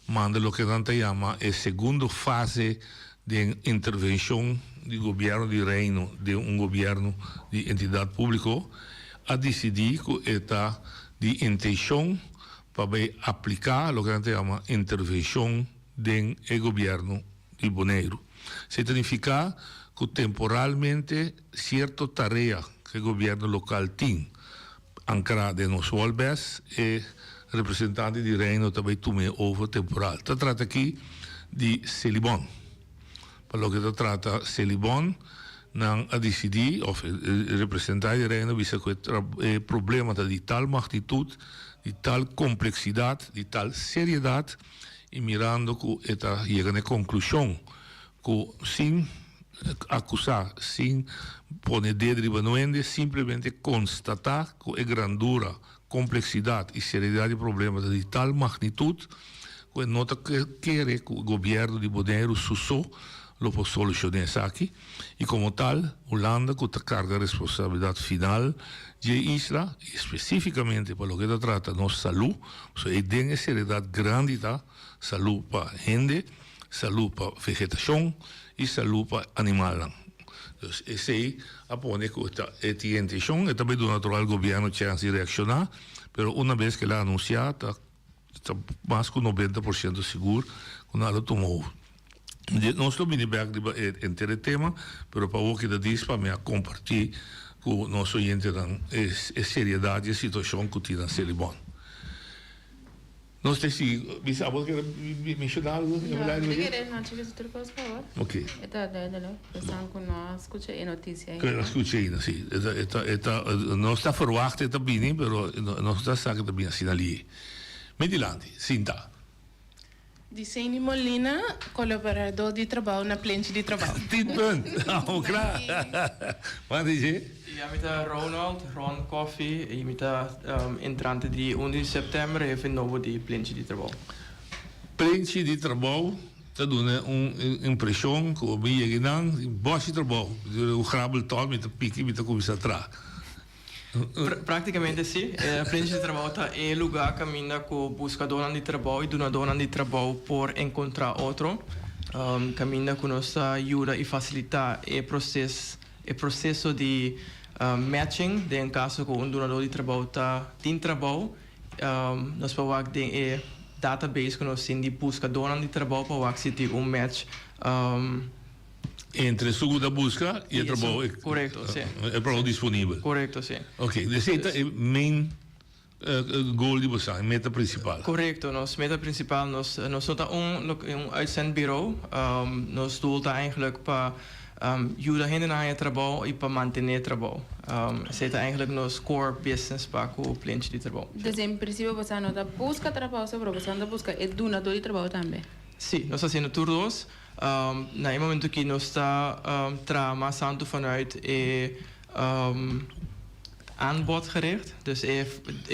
mandar lo que se llama la segunda fase de intervención del gobierno de Reino, de un gobierno de entidad pública, a decidir que está de intención para aplicar lo que se llama intervención del gobierno de Bonaire. Significa que temporalmente cierta tarea que el gobierno local tiene, ancora de nos volves, representante de Reino también tome over temporal. Se trata aquí de Celibon. Para lo que se trata Celibon, non a decidir, of el representante de Reino, dice que el problema de tal magnitud, de tal complejidad, de tal seriedad, y mirando que esta llega a la conclusión que sin acusar, sin poner dedo de manuende, simplemente constatar que es grandura, complejidad y seriedad de problemas de tal magnitud que no quiere que el gobierno de Bonaire Suso lo pueda solucionar aquí. Y como tal, Holanda que carga responsabilidad final de isla, específicamente para lo que se trata de nuestra salud, tiene seriedad grande, salud para gente, salud para vegetación y salud para animal. Entonces, ese apone que esta intención, y también natural el gobierno chance de reaccionar, pero una vez que la anunciada, está más que un 90% seguro que nada tomó. No estoy viniendo en el tema, pero para vos que te dice, para mí compartir con nuestros oyentes la seriedad de la situación que tiene en Celibon. No sé si vos querés mencionar algo. Ok. No escuché la noticia. Que la escuché, sí. No está verwacht también, pero no está sacando también así allí. Medilante, Cinta. Di Seni Molina, colaborador de trabalho na planta de trabalho. Punt. Oh, klaar. Wat is het? Ja, met Ron Coffee, e met entrante di 11 settembre heeft een nieuwe die plantje di trabalho. Plantje di trabalho, dat doen een impressie, que ben je gedaan, een bosje trabalho. Een grabbeltal met een piekje, met een commissatra. Praticamente sim. A frente de trabalho está em lugar caminha com buscador de trabalho e donador de trabalho por encontrar outro. Caminha com nossa ajuda e facilitar o processo de matching, de em caso que donador de trabalho está em trabalho, nós podemos ter database que nós temos de buscador de trabalho para ter match. Entre su da busca y el trabajo. Correcto, sí. El trabajo disponible. Correcto, sí. Ok, dus esta es el main goal die we zijn, meta principal. Correcto, nos meta principal, nos nota un uitzendbureau. Nos doel está eigenlijk para ayudar gente a het trabajo y para mantener el trabajo. Ese eigenlijk nos core business para o plantje de trabajo. Dus in principe você não busca trabalho, sobre você não busca é donador de trabalho também. Sim, nós fazemos turnos. Na momento que nós está trabalhando vanuit aanbod gericht, dus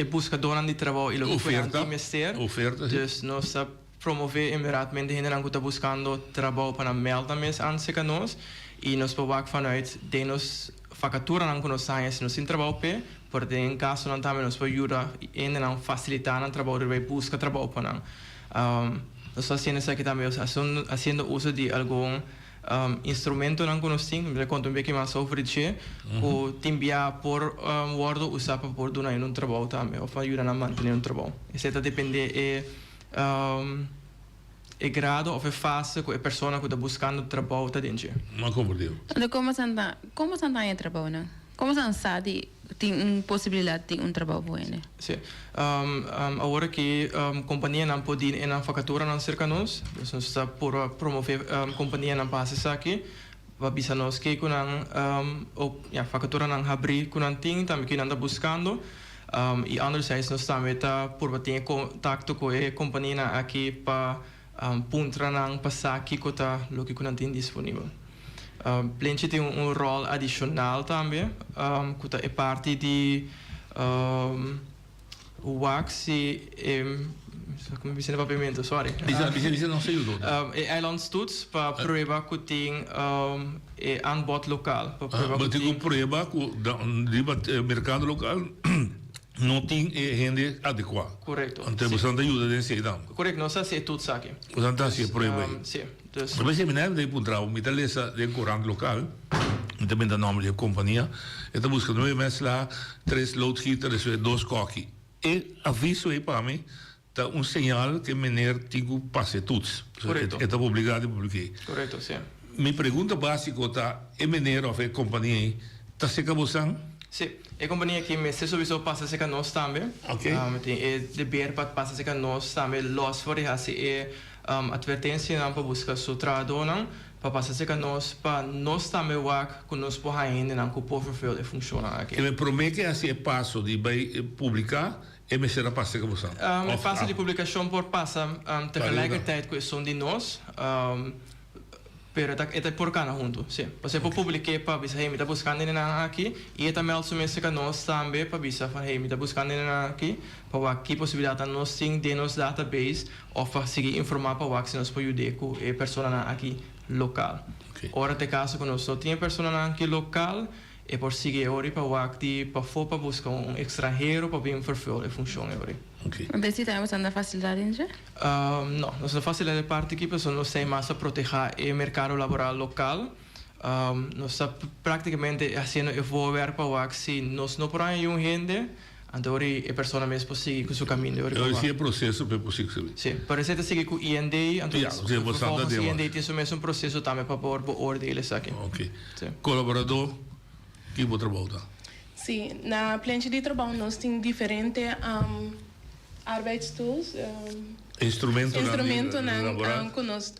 buscador aan die trabalho e logo oferta, investeer. Oferta. Dus nós está promover imediatamente gente que está buscando trabalho para melda mes aanseka nos e nos bewak vanuit de nos vacatura que nós temos nos in trabalho pe porque em caso não também nos ajuda e não facilitar o trabalho de busca trabalho para nós fazendo isso aqui também fazendo uso de algum instrumento que nós temos me conto um pouco mais sobre isso que te enviar por Word usar para por donar um trabalho também ou para ajudar a manter um trabalho isso depende é grado ou é fase que a pessoa que está buscando trabalho está dentro. Mas compreendo. Como você está trabalho, não? Como você sabe tem uma possibilidade de trabalho bom, né? Sim. Agora que a companhia não pode ir na facatura não cerca nós, nós está por promover a companhia não passa aqui, vai bisa nós que com a facatura não abrir com a ting também que não está buscando. E anderzijds nós também está por ter contato com a companhia aqui para puntra nang pasaki ko ta loki ko natin disponível. Plenty tem rol adicional também, que é parte de wax e como disse no papiamento, sorry. Bisa não sei o é eilandstoets para prova que tem aanbod lokaal. Mas tem prova que mercado local não tem gente adequada. Correto. Então, você não ajuda nesse aí, correto, não sei tudo isso aqui. Você não está se prova. Sim. Mas você me lembra de encontrar uma italesa de corante local, também da nome da companhia, e está buscando 9 meses lá, 3 loodgieters, 2 koks. E aviso aí para mim, está sinal que meneer tinha passe todos. Correto. Está obrigado a publicar. Correto, sim. Minha pergunta básica está, é meneer ou a companhia está se acabando? Sim, a companhia que me sowieso passa se nós também. Ok. De beer passa se nós também los for advertência não para buscar sutra dona para passar se nós para nós também wak com nós por ainda não com por de funciona aqui. Que me promete que assim é passo de publicar e me será passar com você. Passo de publicação por passa tegelijkertijd com som de nós. Pero é por cá junto, sim. Você pode publicar para bisa me está buscando aqui e é também also mesmo que nós também para bisa me está buscando aqui para aqui possibilidade nós tem de nos database ou para seguir informar para que nós pode ajudar com a pessoa aqui local. Ora te caso que nós só tem pessoa aqui local e por seguir ora para que para buscar estrangeiro para bem perfil e funciona ora. Mas se temos uma facilidade, não, nossa facilidade parte aqui para nós tem mais a proteger o mercado laboral local. Nós está praticamente fazendo evoluir para que se nós não podemos gente, então a pessoa mesmo pode seguir com o seu caminho. Esse é o processo para possível. Sim, para você seguir com o IND, então o IND tem o mesmo processo também para poder beoordelen isso aqui. Ok. Colaborador, que vou trabalhar? Sim, na planta de trabalho nós temos diferentes arbeidstools. Instrumento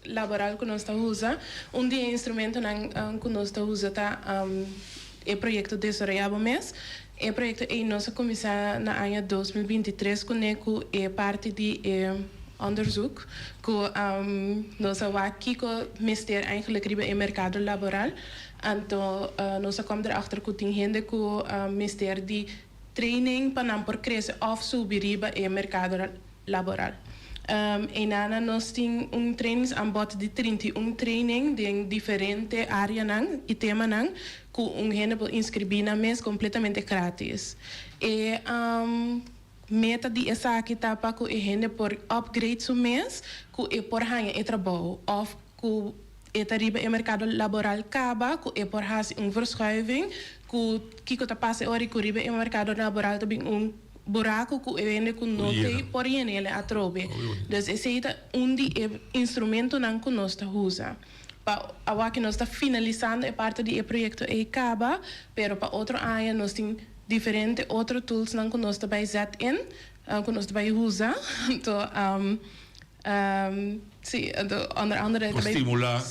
laboral que nós usa. De instrumento que nós usa é o projeto desenvolvido mês. O projeto é nossa comissão na ano 2023 com é parte de onderzoek que nós aqui que ministério eigenlijk riba in mercado laboral. Então nós komen erachter que tem gente que ministério de training para não por crescer of subir riba in mercado laboral. E nana nós tem trainingsaanbod de 31 training de diferente áreas e tema que gente pode inscrever na mês completamente grátis. E meta de essa aqui tá para que a gente por upgrade seu mês que é por ganhar e trabalho of que tariba o mercado laboral acaba que é por fazer verschuiving que tá passa hora que riba o mercado laboral também buraco que vende com não tem por ele a trobe. Dus esse é de instrumento não que nós usa. Para que nós está finalizando a parte do projeto e acaba, pero para outro área nós tem diferente outros tools não que nós também zet in, que nós também usa. Então, sim, onder andere stimular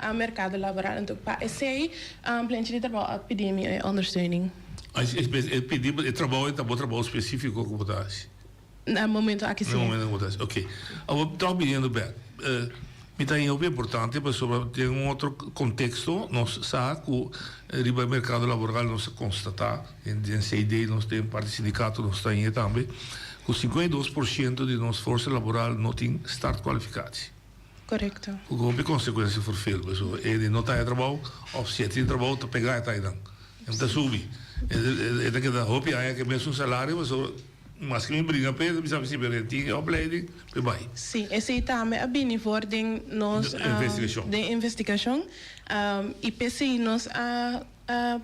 o mercado laboral. Então, para esse plano de trabalho, epidemia e ondersteuning. É trabalho específico como está? No momento aqui sim. No momento aqui, ok. Eu estou pedindo bem. Me está importante, mas tem outro contexto. Nós sabemos que o mercado laboral nós constata, em CID, nós temos parte do sindicato, nós está aí também, com 52% de nossa força laboral não tem start qualificatie. Correcto. O que é consequência voor veel pessoas. Ele não está em trabalho, of se tem trabalho, está pegar está aí não. Então subir. É que da hope aí que mesmo salário, mas que me briga pelo, me sabe se tem opleiding, vai. Sim, esse também é bem forte nos de investigação. E PCI nos a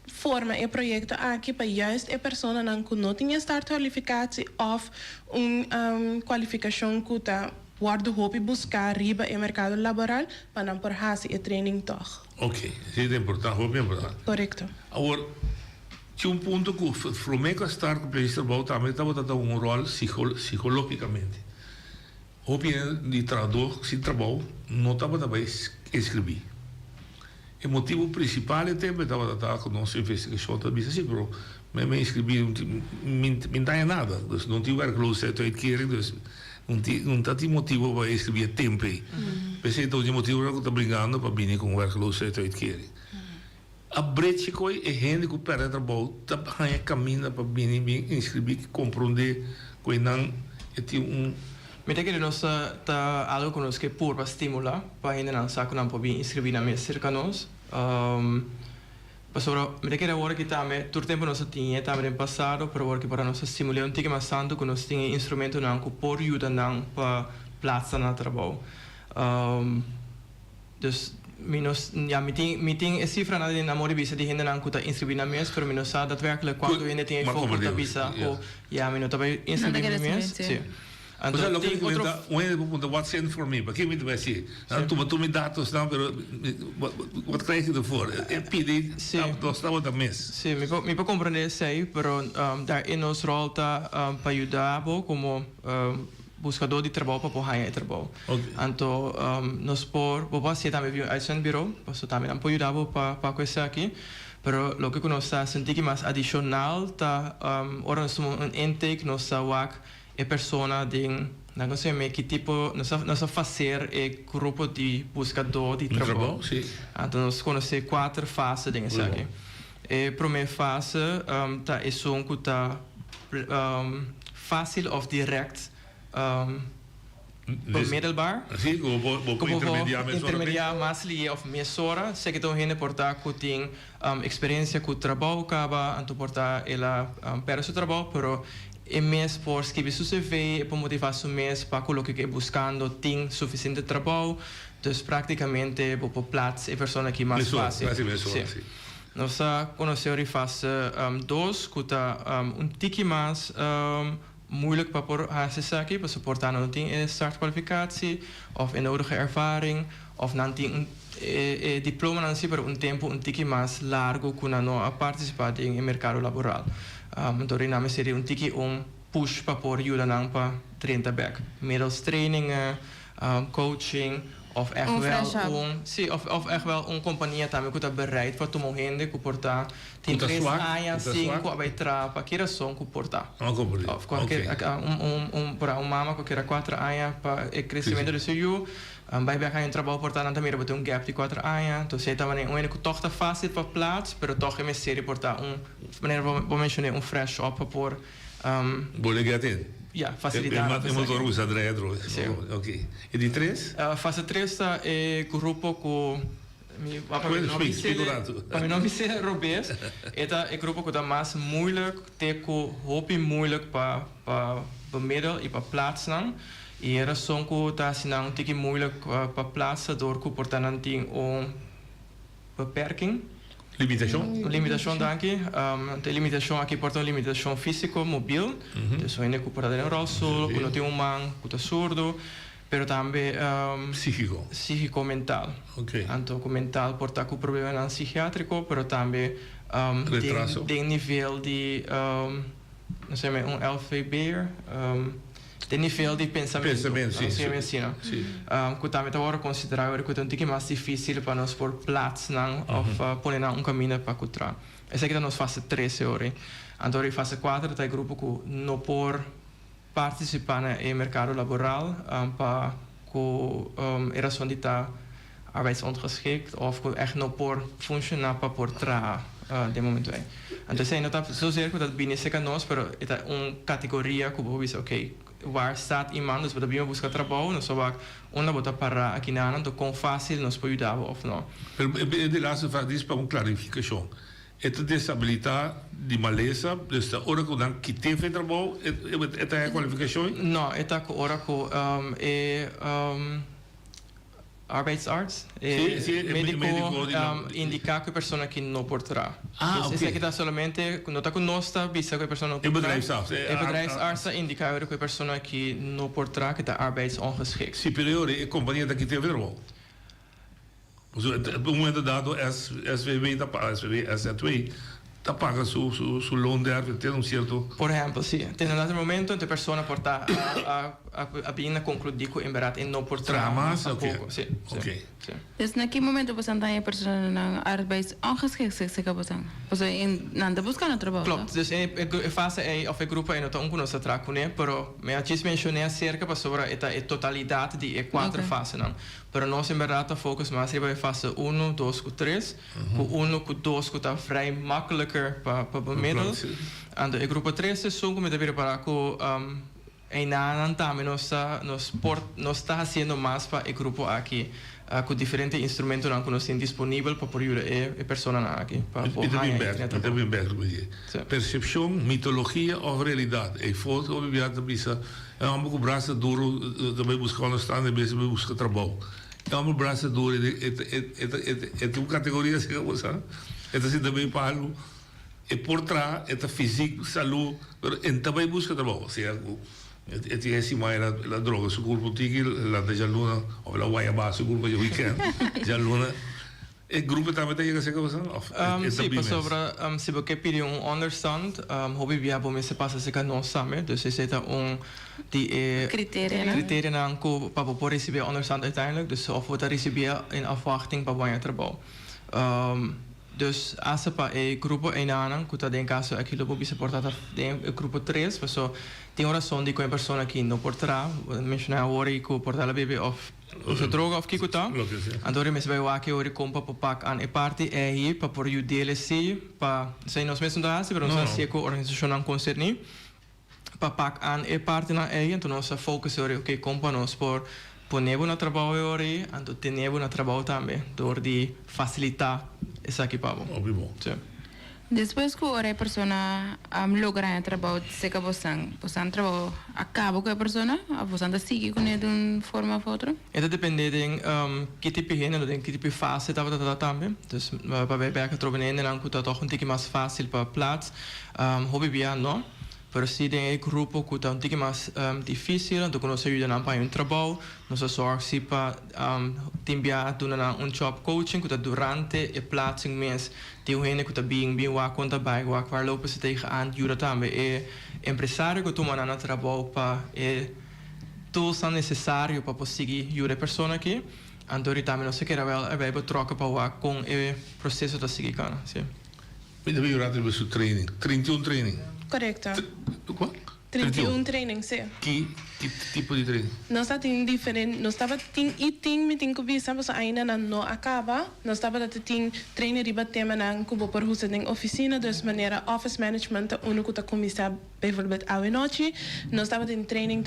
forma e projeto aqui para juist a pessoa que não tem start qualificatie of qualificação que está guardo hope buscar riba e mercado laboral para não por hacer e training toch. Ok, isso é importante, hope é importante. Correcto. Agora, tinha ponto que o Flamengo estar com o player também estava dando rol psicologicamente. Hope de tradutor se trabalho não estava também escrever. O motivo principal é que estava dando com nossa investigação também assim, pero me escrevi não tem nada, não tinha werkloosheid uitkering, dus não tem motivo para escrever tempo aí. Pensei então o motivo era que está brigando para vir com werkloosheid uitkering. A brecha que é gente que perde trabalho, tá caminha para vir inscrever, compreender que não é Me que nós tá algo que nós que por para estimular para ainda não saco não para inscrever na mesa cerca nós. Pastor, me que agora que também todo tempo nós tinha também no passado, para agora que para nós estimular tique mais santo que nós tinha instrumento não que por ajuda não para plaza na trabalho. Dus minus ja meeting é cifra na de namoro bisa de gente não que tá inscrever na mesa, pero minus sabe daadwerkelijk quando ainda tem foco da bisa ou ja minus também inscrever na mesa. Sim. Então, what's in for me? Para que me vai ser? Tu me dados não, pero what krijg je ervoor? PD, nós estamos da mesa. Sim, me pode compreender sei, pero daarin nos rol tá para ajudar como buscador de trabalho para poder trabalho. Então, nós por você também viu aí no bureau, você também não pode ajudar para coisa aqui. Pero lo que nós está sentindo mais adicional tá ora nós um intake nós wak e persona de não sei me que tipo nós fazer e grupo de buscador de trabalho. Então nós conhecemos 4 fases de isso aqui. E primeira fase tá é som que tá fácil of direct bemiddelbaar. Sim, como intermediar mais li of mesora, sei que tô hene portar que tem experiência com trabalho acaba, então portar ela para o trabalho, pero e mês por escrever seu CV e por motivar seu mês para colocar que buscando tem suficiente trabalho, então praticamente por plaats e pessoa que mais fácil. Nós conhecemos a fase 2 que tá tique mais moeilijk para por hacer aqui, para suportar não tem start qualificatie of nodige ervaring of não tem diploma não se por tempo tique mais largo que não participar em mercado laboral. Então, nós seria tique push para por ajuda para 30 back. Middels trainingen, coaching, of echt wel of echt wel companhia também que está bereid para tomar gente que portar tem 3 anos 5 vai trapa que era só que portar of qualquer para mama que era 4 anos para o crescimento do seu vai ver que trabalho portar também para um gap de 4 anos então se também que toch tá fácil para plaats pero toch é sério portar maneira vou mencionar fresh up para por bolegatin. Ja, facilidade. É motor usa dentro. Ok. E de 3? Fase 3 é grupo com para mim não ser robês. É grupo que está mais moeilijk, teco hopi moeilijk para bemiddel e para plaatsen. E a razão que está assim um tique moeilijk para plaatsen door que portanto tem beperking. Limitação daqui, tem limitação aqui porta limitação físico, mobil, então ainda que pode ter rolstoel, que não tem man, que está surdo, pero também psíquico mental. Então mental porta com problema não psiquiátrico, pero também tem nível de não sei LVB, tem nível de pensamento, sim. Que também agora considerado que é um pouco mais difícil para nós por plaats não, ou pôr um caminho para encontrar. Essa aqui é a nossa fase 3 hoje. Então, a fase 4 é o grupo que não pode participar no mercado laboral para que a razão de estar arbeidsongeschikt of echt no por funcionar para por tra de momento aí. Então sei nota zozeer que dat binnen seca nós, pero é categoria que vou dizer, ok, waar staat iemand, dus we hebben buscar trabalho, nós só vai uma bota para aqui na ano, então com fácil nós pode ajudar ou não. De laatste vraag is para clarificação. Esta desabilidade de maleza, dus de hora que dan que teve trabalho, esta é a qualificação? Não, esta hora que arbeidsarts, médico indicar que a pessoa que não portará. Isso aqui está somente, não está conosco, visa que a pessoa não portará. É bedrijfsarts indicar que a pessoa que não portará, que está arbeidsongeschikt. Superior é a companhia que teve trabalho. Op het moment dat SVB, SZ2, dat paga su loon daar, tem certo... Por exemplo, sim. Tem um dado momento em que a pessoa porta a bina concluir que em verdade e não porta tramas, sim. Dus naquele momento você está em pessoa na arbeidsongeschikt, se que você está em nada buscando trabalho. Klopt. Dus in fase A of grupo A não está conosco atrás com ele, pero me achis mencionei cerca para sobre a totalidade de quatro fases não. Pero nós em verdade focus mais em fase 1, 2, 3. Com 1, com 2 que está vrij makkelijker para bemiddelen. En de grupo 3 is zo met de para que en aan também nós está fazendo mais para o grupo aqui. Com diferentes instrumentos que nós temos disponível para ajudar a pessoa aqui. Percepção, mitologia ou realidade? É forte ou beata bisa? É um braço duro também buscar no stand e mesmo buscar trabalho. É um braço duro é uma categoria assim que você é assim também para é por trás é físico, saúde, e também busca trabalho, certo? E tinha assim mais a droga, se o corpo tinha lá da jaluna ou lá guaiabá, se o corpo já weekend, jaluna. E grupo também tem que ser como assim? Sim, para sobre se você pedir understand, hobby via bom se passa se can nós sabe, dus is het die criteria na que para poder receber understand uiteindelijk, dus of we dat receber in afwachting para wanneer trabalho. Dus als para o grupo enanan, que está em caso aqui lo bisa portar em grupo 3, então tem uma razão de que uma pessoa que não portará, mencionar agora que portar a bebê of usa droga of kiko tá. Andore mes vai aqui ori compa para pack an e parte é aí para por DLC para sei nós mesmos da assim, pero nós assim que organização não concerni para pack an e parte na aí, então nossa foco é ori ok compa nós por ponevo na trabalho ori, então tenevo na trabalho também, dor de facilitar essa aqui para bom. Depois que a pessoa logra o trabalho, se que você trabalho acaba com a pessoa, você anda sigue com ele de uma forma ou outra? Isso depende de que tipo de gênero, de que tipo de fase estava também. Então, para ver que trabalhando não é toch um pouco mais fácil para plaats, hobby via não. Pero se tem grupo que está um pouco mais difícil, então nós ajudamos para um trabalho, nós sorgimos para enviar um job coaching que está durante a plaatsing mês, tem gente que está bem conta bem, waar lopen ze tegenaan, ajuda também é empresário que toma na trabalho para tools são necessários para conseguir ajudar a pessoa aqui, então também nós queremos betrokken para com o processo da seguir cara, sim. Mas também eu acho que training, 31 training. Correcto. Quanto? 31 training, sim. Que tipo de training? Nós estamos diferente, nós estamos me tem que visar, mas ainda não acaba. Nós estamos tem trainer riba tema na cubo por huset em oficina, dus maneira office management, uno que está começar bijvoorbeeld à noite. Nós estamos em training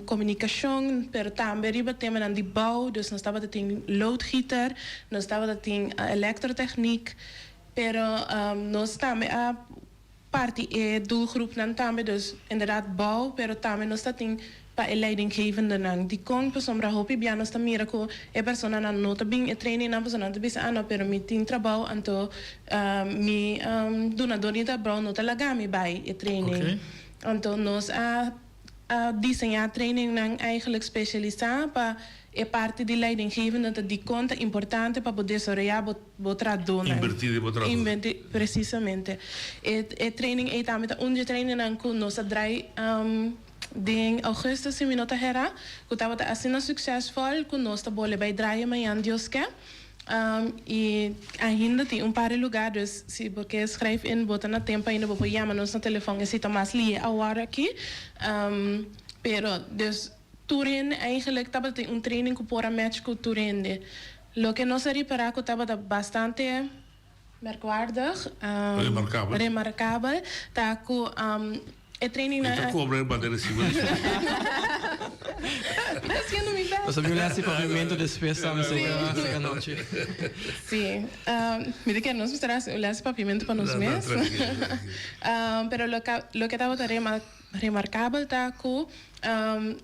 comunicação, pero também riba tema na de bouw, dus nós estamos tem loodgieter, nós estamos tem elektrotechniek, pero nós também a parte é doelgroep dan também, dus inderdaad bouw, pero também nós tem para leidinggevende nan die kon sombra hopi bianos tamira ko e persona nan nota bing e training na persona te bisa ano pero mi tin trabalho anto mi donadori da brown nota lagami by e training anto nos a desenhar training nan eigenlijk specialisar para é parte de leidinggevende dat die conta importante para poder sorrir botar dona invertir precisamente e training e também onde training nan com nossa dry em augustus em minota hera que estava assim succesvol com nós tá bole vai draaien amanhã Deus quer e ainda tem par de lugares se porque escreve em bota na tempo ainda vou chamar nos no telefone se Tomás lia a hora aqui pero Deus toeren eigenlijk dat een training voor een match ku toerende. Lo que no se repara ku dat bastante merkwaardig, remarcabel, dat ku e training na Ito cobra ba dele seguro. Haciendo mi best. O sea, violencia y pavimento después también se noche. Sí, mire que nos gustará el pavimento para los meses. Pero lo que estaba remarcável está que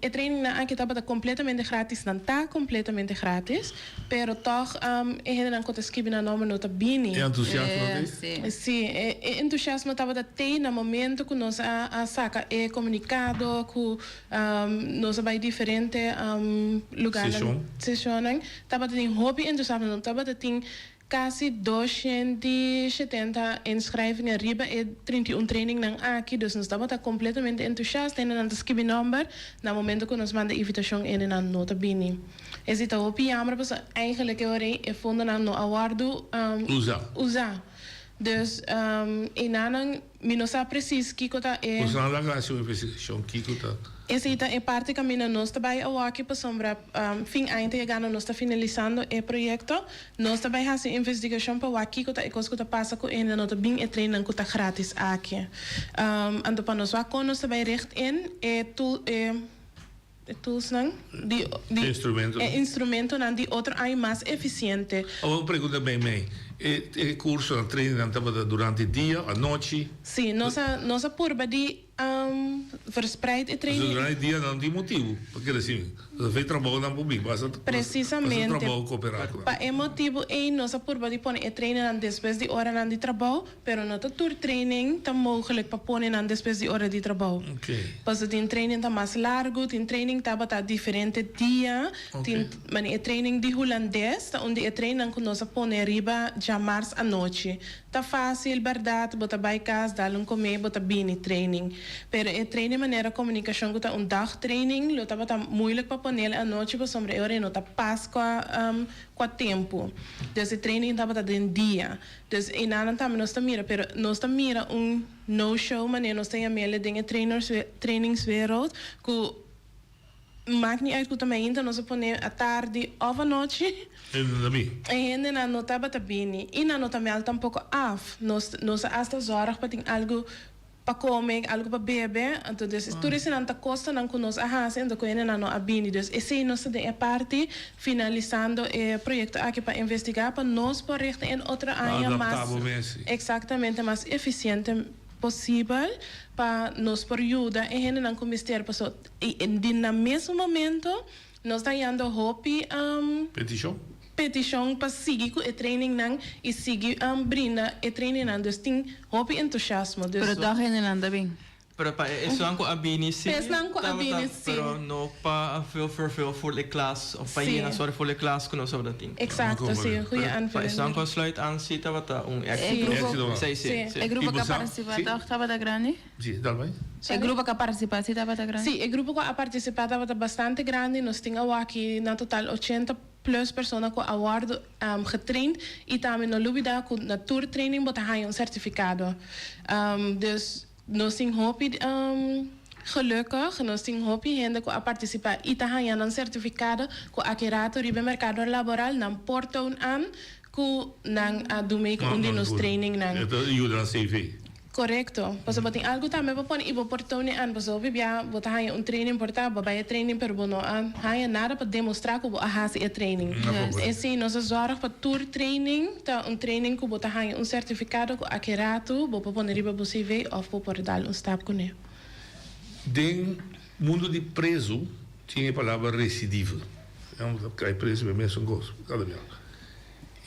el training na aqui estava completamente grátis, não está completamente grátis, pero toch é não conta escrever na nome nota bini. É entusiasmo, sim, é entusiasmo estava da tem no momento que nós a saca é comunicado que nós vai diferente lugares sessões, estava tem hobby entusiasmo, não estava tem quase 270 inschrijvingen riba e 31 training nang aqui, dus nós estamos completamente entusiasta en dan escrever number na momento que nos manda invitação en na nota bini. Existe o piamra, mas eigenlijk é fundo na no awardo usar. Dus inanang minosa precies kikota e usar la gracia investigação kikota. Essa é parte que nós também aqui para sombra fim ainda chegando nós está finalizando o projeto nós também fazemos investigação para aqui que tá coisa que tá passa com ainda nós bem e treinando que tá grátis aqui ando para nós nós também recht in tools não de instrumento não de outro aí mais eficiente. Uma pergunta bem o curso de treino durante o dia, a noite? Sim, nossa purba de verspreid e treino. Durante o dia não tem motivo, porque assim, você trabalha na pública, precisamente. Trabalho cooperado. Para é motivo nossa purba de pôr e treino depois de hora de trabalho, pero não tá tour training tá mogelijk para pôr depois de hora de trabalho. Okay. Pas tem training tá mais largo, tem training tá diferente dia, tem mas training de holandês, tá onde training que nós pôr riba já março à noite. Tá fácil, verdade, bota by casa, dá comer, bota bem training. Pero é training maneira comunicação que tá dag training, lo tá moeilijk para pôr à noite, para sombra hora não tá paz com a tempo. Desse training tá bota de dia. Dus em nada também nós tá mira, pero nós tá mira no show maneira nós tem a mele de trainingswereld que maakt niet uit hoe het mij in nós põe à tarde ou à noite. E ainda não notava também e não nota mel tampouco af. Nós hasta zorg para ter algo para comer, algo para beber. Então, tudo isso não está costa não que nós então que ainda não abini. Dus esse nossa de parte finalizando o projeto aqui para investigar para nós por rechter em outra área mais exatamente mais eficiente possível para nos por ajuda e ainda não começar para e no mesmo momento nós está indo hopi petição para seguir com o training nang e seguir brinda o training nang dus tem hopi entusiasmo dus pero dá ainda anda bem. Pero pa eso ang ko abini si. Pero no pa veel voor de klas of pa yena sorry voor de klas kuno so dating. Exacto, sí, goeie aanvulling. Eso ang ko sluit aan si tawata El grupo que participado estaba da grande? Sí, dalmai. El grupo que participado estaba da grande? Sí, el grupo que participado estaba bastante grande, nos tinha aqui na total 80 plus personas que award getraind e também no lubida com na tour training bota een certificado. Dus nós temos hopi gelukkig nós temos hopi gente que a participar e tá ganhando um certificado que aquerato ribe mercado laboral não porta an que não adume com nos training não. Ajuda na CV. Correcto. Pues botin algo também para pôr e portone an, pues obvia botar um training portável, vai training pero bono an, há nada para demonstrar que a há é training. Esse nós zorg para tour training, tá training que botar certificado que aquerato, bo para pôr riba bo CV of por dar stap com ele. Den mundo de preso tinha a palavra recidiva. É cai preso mesmo gosto, cada vez.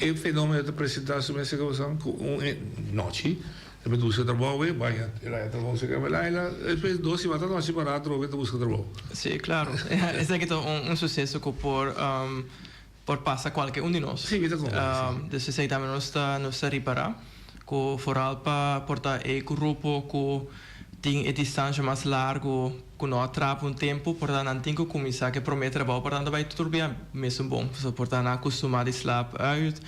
E o fenômeno da apresentação mesmo que noite também busca trabalho, vai ela trabalho se que vai lá, depois 12 horas não se para outro que busca trabalho. Sí, claro. Es que un suceso que por passa qualquer de nós. Sim, isso é dus se também nos está reparar, que vooral para portar grupo que tem a distância mais largo, que não atrapa tempo, portanto não tem que começar que promete trabalho, portanto vai tudo bem mesmo bom, portanto não acostumar a slaap uit.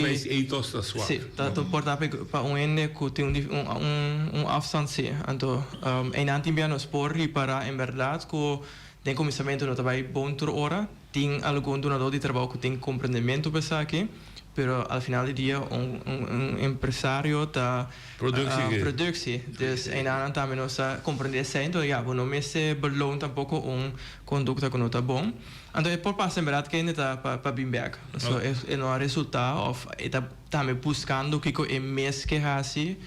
Mas eitos da sua. Sim, dat portanto para ene que tem afstand sim, então não tem bem nos por reparar em verdade que tem começamento não vai bom por hora, tem algum donador de trabalho que tem compreendimento para aqui, pero al final do dia empresário tá produção, dus en ander também nós compreender então ja, não me se beloon tampouco conduta que não tá bom, então é por passar verdade que ainda tá para bem back, so é no resultado of tá também buscando que é mês que assim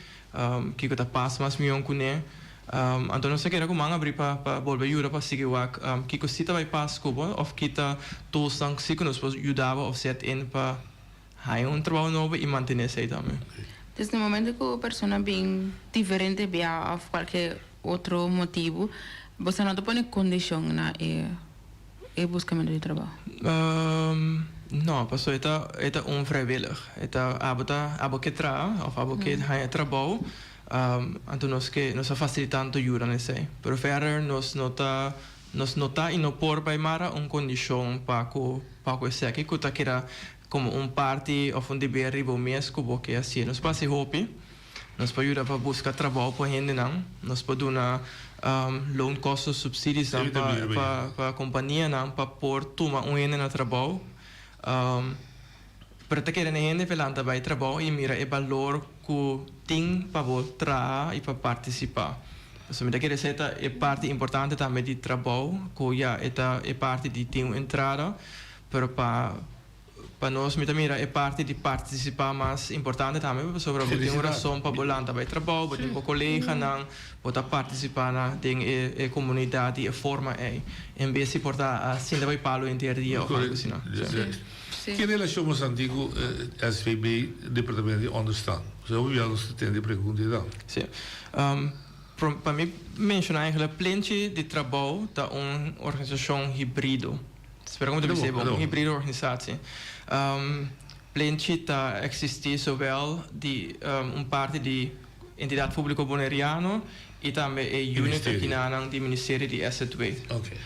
que tá passa mais milhão com né. Então não sei que era como abrir para volver ajuda para seguir o que se tá vai passar como ou que tá todos sang se que nos pode ajudar ou set in para hay trabalho novo e manter-se aí também. Desde o momento que a pessoa bem diferente via ou qualquer outro motivo, você não põe condição na buscamento de trabalho? Não, pessoal, é vrijwillig. Abo que abo que hay trabalho, então nós facilitando ajuda nesse. Pero verder nós nota e não por by mara condição para que esse aqui que tá queira como parte of dever ribo mês que assim nós passa hopi nós pode ajudar para buscar trabalho para gente não nós pode dar loan cost subsídios para companhia não para por tomar gente na trabalho para te querer gente velando vai trabalho e mira o valor que tem para voltar e para participar. So, me querer ser é parte importante também de trabalho que já é parte de ter entrada para nós mira é parte de participar mais importante também para sobre ter uma razão para voltar para trabalho para ter colega não para participar na tem comunidade e forma em vez de portar assim vai palo inteiro dia ou algo assim. Que relação mais antigo SVB departamento de onderstand? Zo we alles te de pergunta dan. Sim. Para mim mencionar eigenlijk plantje de trabalho da organização híbrido. Espero que você seja uma híbrida organização. Plantje está existir zowel de parte de entidade pública bonaireano e também a unit aqui na do Ministério de SW. Okay.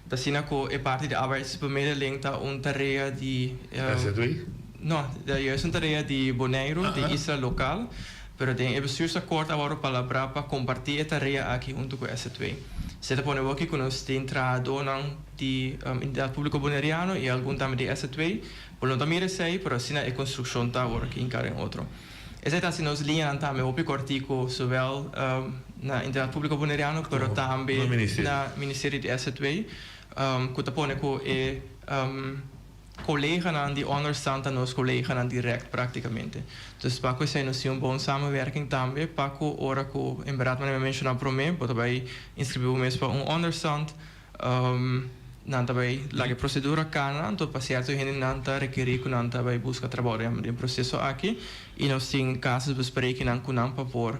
Da sina ko é parte de arbeidsbemiddeling da tarefa de SW? Não, da é uma tarefa de Bonaire, de Israel local. Pero tem o bestuursacord agora para compartilhar a tarefa aqui junto com a SW. Se te põe aqui que nós temos trabalhadores de entidade pública bonaireano e algum também de SW, por não também sei, pero assim a construção está agora aqui em cada outro. Esse é assim nós linhamos também o picortico zowel na entidade pública bonaireano, pero também na Ministério de SW, que te põe que collega aan die onderstand en ons collega aan direct praticamente. Dus Paco zijn dus een boa samenwerking também. Paco ora ko in berat me mencionar pro me, bota bij inscrever mes para onderstand. Nanta bij lage procedura kana, to passeato hen nanta requerir kun nanta bij busca trabalho em processo aqui e nós tem casos bespreking com nampa por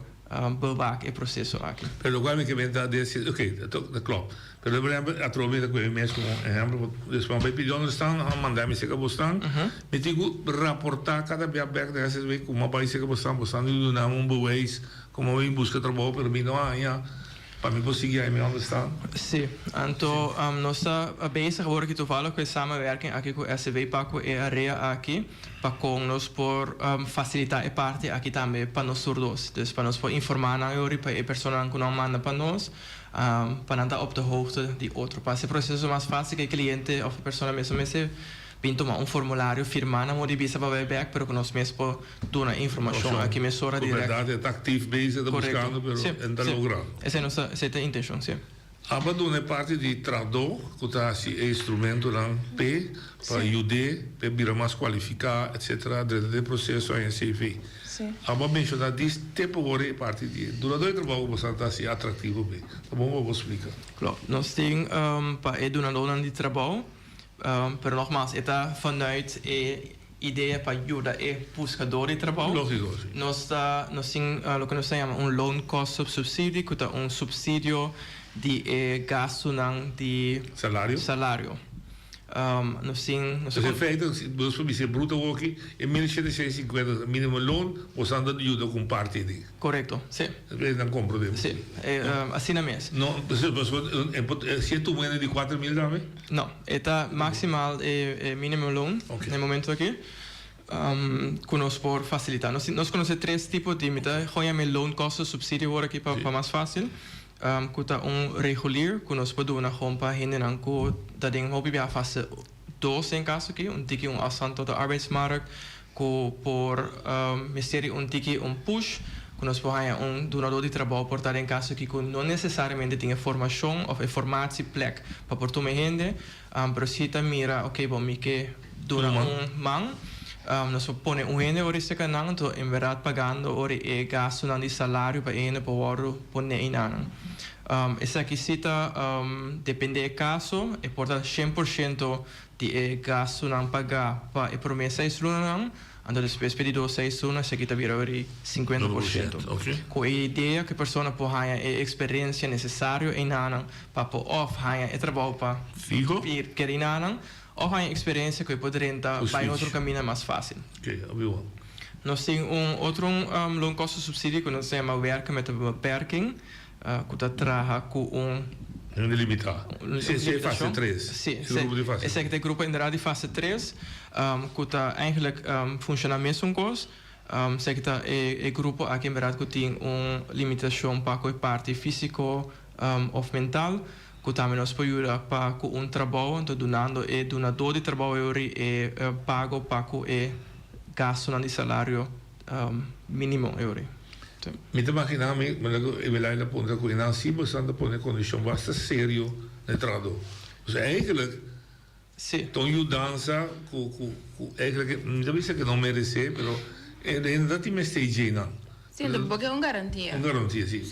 bewaken het proces aqui. Pero quando que vem desse, dat klopt. Pero por exemplo, a trove dat we mes como exemplo, dus van bij piljoen staan, mandar me seca bostan. Me digo rapportar cada vez back dessas vezes como vai seca bostan do namo bewijs, como vem busca trabalho para mim não há. Para mim conseguir aí me understand. Sim, então nós está bezig geworden toevallig com samenwerking aqui com SW Paco e area aqui para com nós por facilitar a parte aqui também para nós surdos, dus para nós por informar na hora para a pessoa que não manda para nós para não estar op de hoogte de outro. Para esse processo mais fácil que o cliente ou a pessoa mesmo vem tomar formulário, firmar na modibisa para back, pero que nós mesmo dar a informação aqui mesora direta. Verdade, está ativo bezig, está buscando, pero está logrando. Essa é a intenção, sim. Abandona é parte de tradutor, que está esse instrumento lá P para ajudar, para vir mais qualificar, etc. Dentro processo em CV. Aba mencionar disso tempo agora é parte de donador de trabalho bastante assim atrativo bem. Tá bom, vou explicar. Claro, nós temos para o donador de trabalho. Pero nogmaals, está vanuit ideia para ajudar o buscador de trabalho. Lógico. Nós temos o que nós chamamos loan cost subsídio, que é subsídio de gasto de salário. Nós temos... Dus in feite, dus voor mij bruto aqui, é 1.750 mínimo loan, usando ajuda com parte de. Correto, sim. Não compro de. Sim, assim é mesmo. Não, se tu vende de 4.000 também? Não, é maximal mínimo loan no momento aqui. Conosco por facilitar. Nós conhecemos três tipos de meta. Gewoon loan kosten subsídio agora aqui para mais fácil. kuta regulier kunos paduna hompa hinden ku dat ding hobby bia fase 2 in caso que tiki afstand tot de arbeidsmarkt ku por misteri tiki push kunos pohaya donador de trabalho por dar em caso que não necessariamente tem formação ou informação plek para por tu me hende pero si ta mira ok bom mi que dura man nós pone hende ori se canang to em verdade pagando ori e gasto nan di salário para ene por pone inanang essa aqui cita depende do caso e porta 100% de gasto nan pagar para e promessa is lunang ando depois pedido 6 lunas se kita vira ori 50%. Com a ideia que a pessoa pode ter a experiência necessária em nanang para po off haya e trabalho para ir querer nanang ou haya experiência que pode rentar para outro caminho mais fácil. Nós temos outro long cost subsídio que nós chama werken met een beperking que está traga com limitado. Sim, fase 3. Sim, esse é o grupo inderdaad de fase 3. Que está eigenlijk funcionamento um cost. Sei que está o grupo aqui inderdaad que tem limitação para a parte físico ou mental. Que também nos pode ajudar para trabalho, então donando e donador de trabalho e pago para o gasto no salário mínimo euro. Me imaginar me willen la punta que não se bastante pone condição bastante sério de trabalho. Dus eigenlijk então eu dança eigenlijk não deve ser que não merece, pero ainda tem mais stage não. Sim, de porque é garantia. Garantia, sim.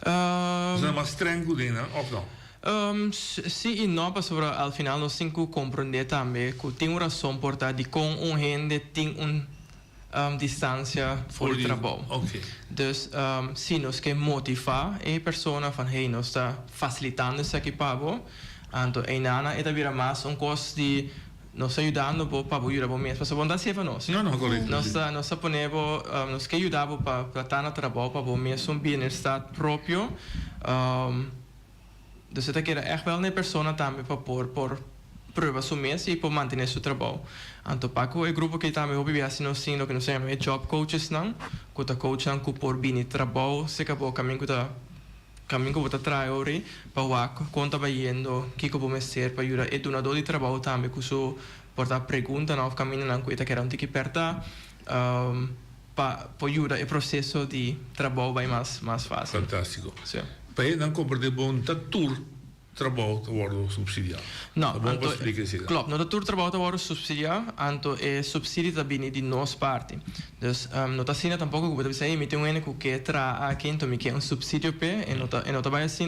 Então mais estranho que ou não? Sim e não, mas ao final nós temos que compreender também que tem uma razão por estar de com gente tem distância voor het trabalho. Dus se nós quer motivar a pessoa van hey nós está facilitando esse equipado, então em nana é também mais costo de nos ajudando para ajudar o mesmo. Porque bom dá sempre nós. Não, correto. Nós ponemos nós quer ajudar para estar no trabalho para o mesmo bem-estar próprio. Dus het quer echt wel een persoon também para por prova su mês e para manter seu trabalho. Então, para o grupo que também houve assim nós sim que nós chamamos de job coaches não, que tá coachando que por bem trabalho, se acabou caminho que você traz hoje para o conta vai indo, que como ser para ajudar e donador de trabalho também que su porta pergunta não caminho não que era um tique perta para ajudar o processo de trabalho vai mais fácil. Fantástico. Sim. Para não compreender bom tour trabalho te worden subsidiado. Não, klopt. No, dat trabalho te worden subsidiado, então é subsídio também de nossa parte. Dus não está assim tampouco que você me tem um que tra aqui então me quer subsídio pe e não vai assim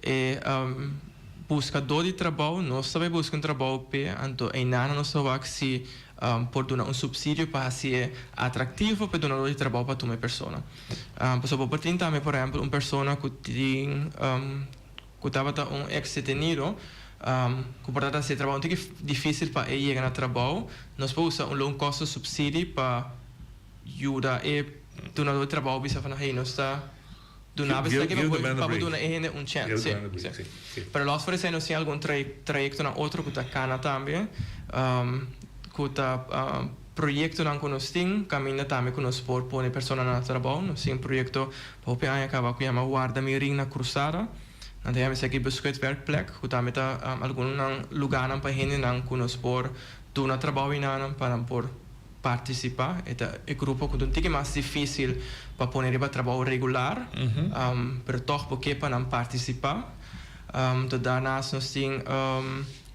e buscador de trabalho nós também busca trabalho pe então em nada nós só vai se por dar subsídio para ser atrativo para donador de trabalho para uma pessoa. Por exemplo, também por exemplo pessoa que tem que estava ex-detenido, que portanto se trabalho muito difícil para ele chegar no trabalho, nós podemos usar long cost subsídio para ajudar e donador de trabalho bisa falar hey nós está donando bisa que para donar ele chance. Para nós oferecer nós tem algum trajecto na outro que está cana também, que está proyecto nan nós tem caminha também que nós por pôr pessoa no trabalho, nós tem proyecto para o PA acaba que chama guarda miring na cruzada. Dan hebben we een beschuitwerkplek, goed dan met algum lugar para gente não que nos por doen na trabalho não para por participar. É grupo que não tem mais difícil para pôr para trabalho regular, pero toch porque para não participar. Daarnaast nós tem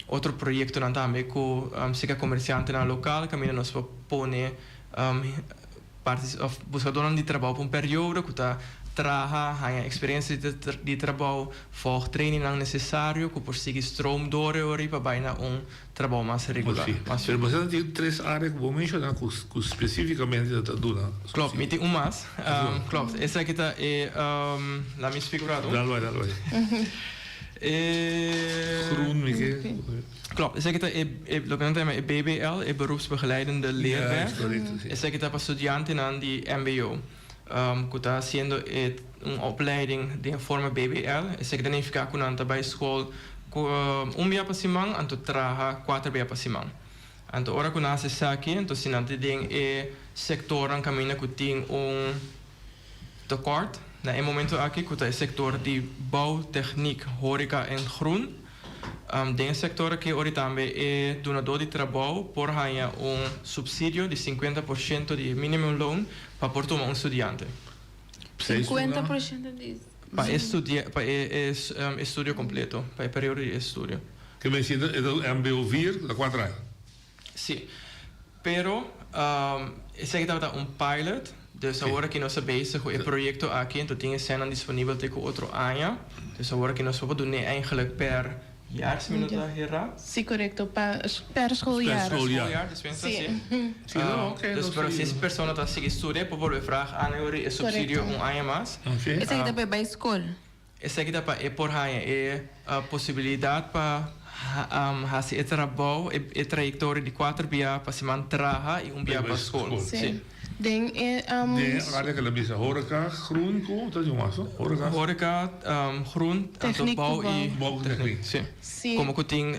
outro projeto nan também que se que comerciante na local, que nos pôr buscador de trabalho por período que tá traga a experiência de trabalho for training necessário que por seguir stroom door para bijna trabalho mais regular. Mas você tem 3 áreas que vou mencionar que especificamente está dando. Klopt, met die mais. Klopt. Essa aqui tá lá me explico Dá-lo. Groen, Mieke. Klopt. Essa aqui tá lo que nós BBL, beroepsbegeleidende leerwerk. Essa aqui tá para estudiantes aan die MBO. Que está sendo uma opleiding de forma BBL, isso significa que nós bei school dia para semana, então traga 4 dias para semana. Então ora que nós está aqui, então se nós tem sector caminha que tem tekort, Na een momento aqui que é sector de bouwtechniek, horeca en groen. Den sector que ori também é donador de trabalho por ganhar subsídio de 50% de minimum loan para tomar estudante. 50% disso. Para estudio completo, para período de estudio. Que me siento MBO 4, la 4 anos. Sim, pero esse aqui estava pilot, dus agora que nós bezig com o projeto aqui, então tinha cena disponível tegen outro ano, dus agora que nós vamos doen eigenlijk per jaar, se me não está errado. Sim, correto, per schooljaar. Per schooljaar, dus pensa sim. Dus para se essa pessoa está seguindo estudar, por favor, vraag aan o subsídio ano mais. Esse aqui também vai escola. Esse aqui também é por ganhar, é a possibilidade para fazer trabalho, é trajetória de 4 dias para se mantraha e dia para a escola. Sim. Ding área que ela diz horeca, groen, dat is jongens, horeca, groen, bouw e bouwtechniek. Sim. Como que tem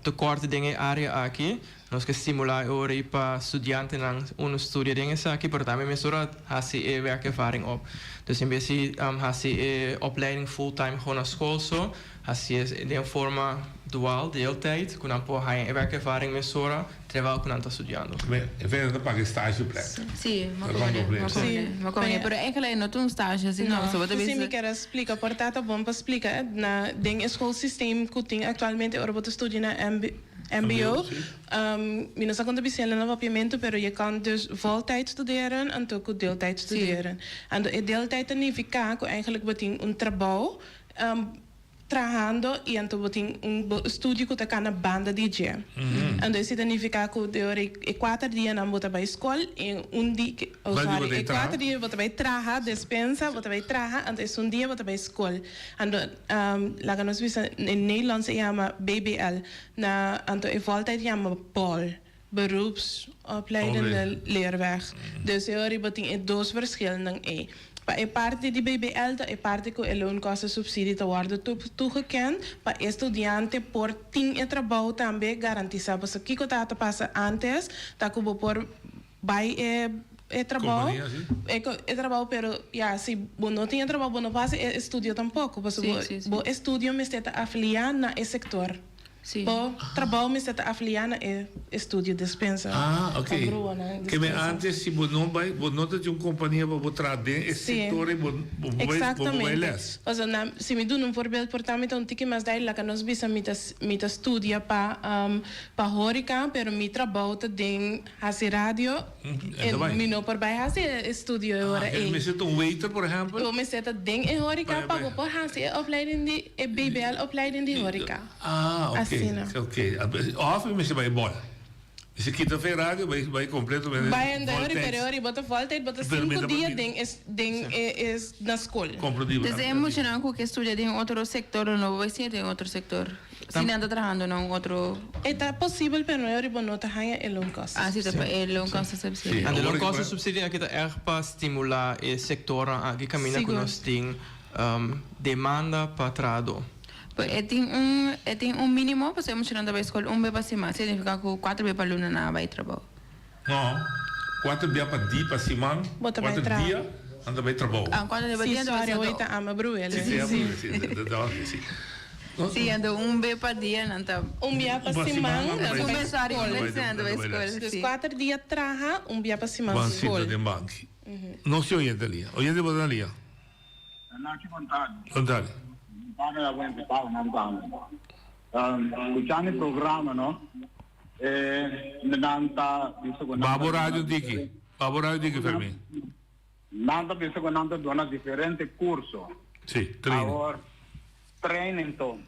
tekort dingen área aqui, nós que estimular ora para estudante na estudio dingen aqui, pero também mesura hasi werkervaring op. Dus in beetje hasi opleiding fulltime gewoon naar school zo, hasi de forma dual deeltijd, kun dan por hij werkervaring mesura, terwijl kun dan studiando. En verder dan pak je stageplek. Sim, maar pero eigenlijk não tem stage assim, não, só você sim, me quer explicar, portanto, bom para explicar, na ding escoolsysteem que tem atualmente ora para estudar na MBO. Je não conta bem no papiamento, pero je kan dus voltijd studeren en ook deeltijd studeren. En de deeltijd significa que eigenlijk betekent trabalho trabajando y entonces estudio que está na banda DJ. Entonces significa que de 4 días não vou para a escola e dia, ou seja, 4 dias vou para trabalhar, despensa, vou para trabalhar, então dia vou para a escola. Lá que nós vimos em Nederland se chama BBL, na então e volta chama POL. Beroepsopleidende leerweg. Dus je tem 2 verschillende para parte de BBL é parte que o loonkosten-subsidie te worden toegekend para estudante por tem trabalho também garantizado. Porque aqui que está a passar antes, está como por vai trabalho, trabalho, pero se não tem trabalho, não passa estudio tampouco, porque o estudio me está afiliado na sector. O trabalho me está afiliado na estudio dispensa. Ok. Que antes se não tem companhia para trazer esse setor e exatamente. Se me dá voorbeeld, portanto, um tique mais daí lá que nós vimos me estudia para horeca, pero me trabalho tem fazer rádio, me não por vai fazer estudio agora. Me sento waiter, por exemplo. Eu me sento tem horeca para por fazer opleiding de BBL opleiding de horeca. Ok. Of misschien bij bol. Dus je kiet een radio, bij completo. Bij een deur, je bota voltijd, bota 5 dias ding is na school. Dus é emocionante que estudia em outro sector, não vai ser em outro sector. Se não está trabalhando em outro. É possível, mas não é não está ganhando o loonkosten. Sim, é loonkosten-subsidie. En de loonkosten-subsidie aqui é para estimular o setor que caminha com nós tem demanda para trabalho. Tem mínimo, porque eu não da escola, bebê para cima, significa que 4 bebês para luna não vai trabalhar. Não, 4 bebês para dia para cima, 4 dias anda vai trabalhar. 4 bebês para dia anda vai trabalhar. Ama bruel. Sim, anda bebê para dia não tá. Dia para cima, anda vai escola. Dus 4 dias trabalha, dia para cima escola. Van de banco. Não se oyente ali. Oyente pode ali. Não te vontade. Vontade. Escuchando el programa, ¿no? Babo Radio Diki. Babo Radio Diki, Fermi. Nanta penso que nanta dona diferentes cursos. Sí, training. Ahora, training todo.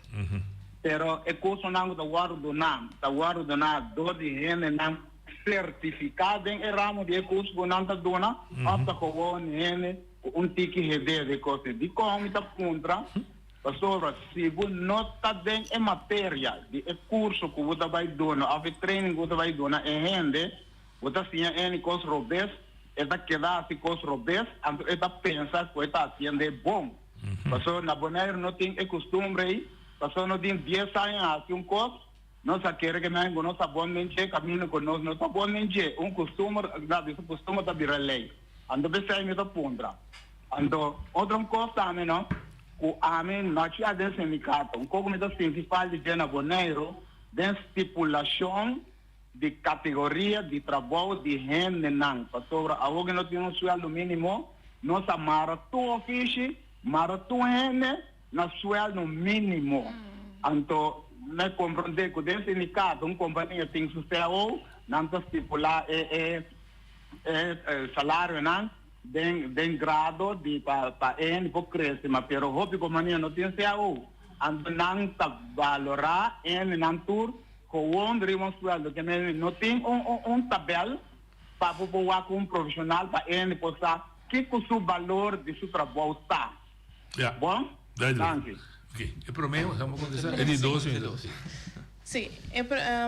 Pero el curso não está guardado 12 gente não certificado em ramo de curso que nanta dona, hasta gewoon gente tiki de coisa de como está contra. Pastor, se você não está dentro de matéria, de curso que você vai dar, de training que você vai dar, você tem em coisa robês, está quedando assim coisa robês, então está pensando que está sendo bom. Pastor, na Bonaire não tem costume aí, pastor não tem 10 anos assim coisa, não se quer que nós não está bom nem que caminho conosco não está bom nem que costume, esse costume está virando lei. Então você aí me está contra. Ando, outra coisa também, não? O homem não tinha de sindicato. Um cogumento principal de Jena Boneiro, de estipulação de categoria de trabalho de renda, não. Para sobre alguém não tem um sueldo mínimo, nós maratão ofício, maratão renda, na sueldo mínimo. Então, não compreender que o sindicato, uma companhia tem sucesso, não estipular salário, não? Den grado de para por crescer, mas pero hopi companhia não tem CAO, ando não tá valorar não tur com onde vamos sueldo que não tem tabela para poder com profissional para possa que o seu valor de seu trabalho está. Bom? Danke. Ok, eu prometo, vamos contestar. É de 12 minutos. Sim,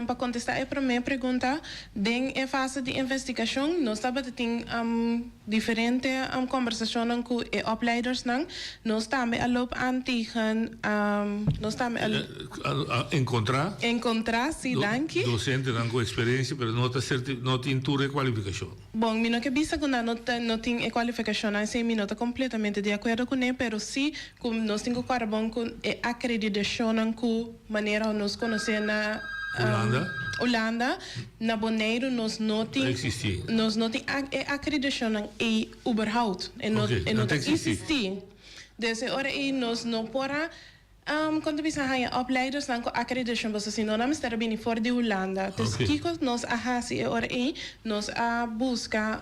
para contestar a primeira pergunta, em fase de investigação, nós estamos tendo diferentes conversações com os opleiders, nós também nós também encontrar, sim, danke. Docente com experiência, mas não tem tua qualificação. Bom, eu não penso que não tem qualificação, assim, eu não estou completamente de acordo com ele, mas sim, nós temos que bom com a acreditação com a maneira que nós conhecemos na Holanda, na Bonaire, nós não temos acreditação e überhaupt, não existe. Dessa hora aí nós não podemos quando bisa hanya opleiders dan ko accreditation basta sinonam ster bini for de Holanda. Dus kiko nos ahasi ora e nos a busca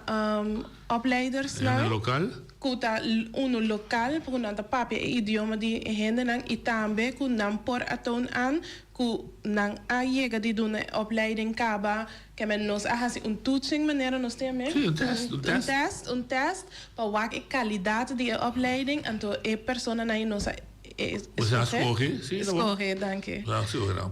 opleiders na local. Kuta uno local por nanta papi idioma di hende nang itambe ku nam por aton an ku nang ayega di doen opleiding kaba kemen nos ahasi toetsing maneira nos teme. Un test pa wak e kwaliteit die opleiding en to e persona na nos escorrer? Sim, escorrer, danke.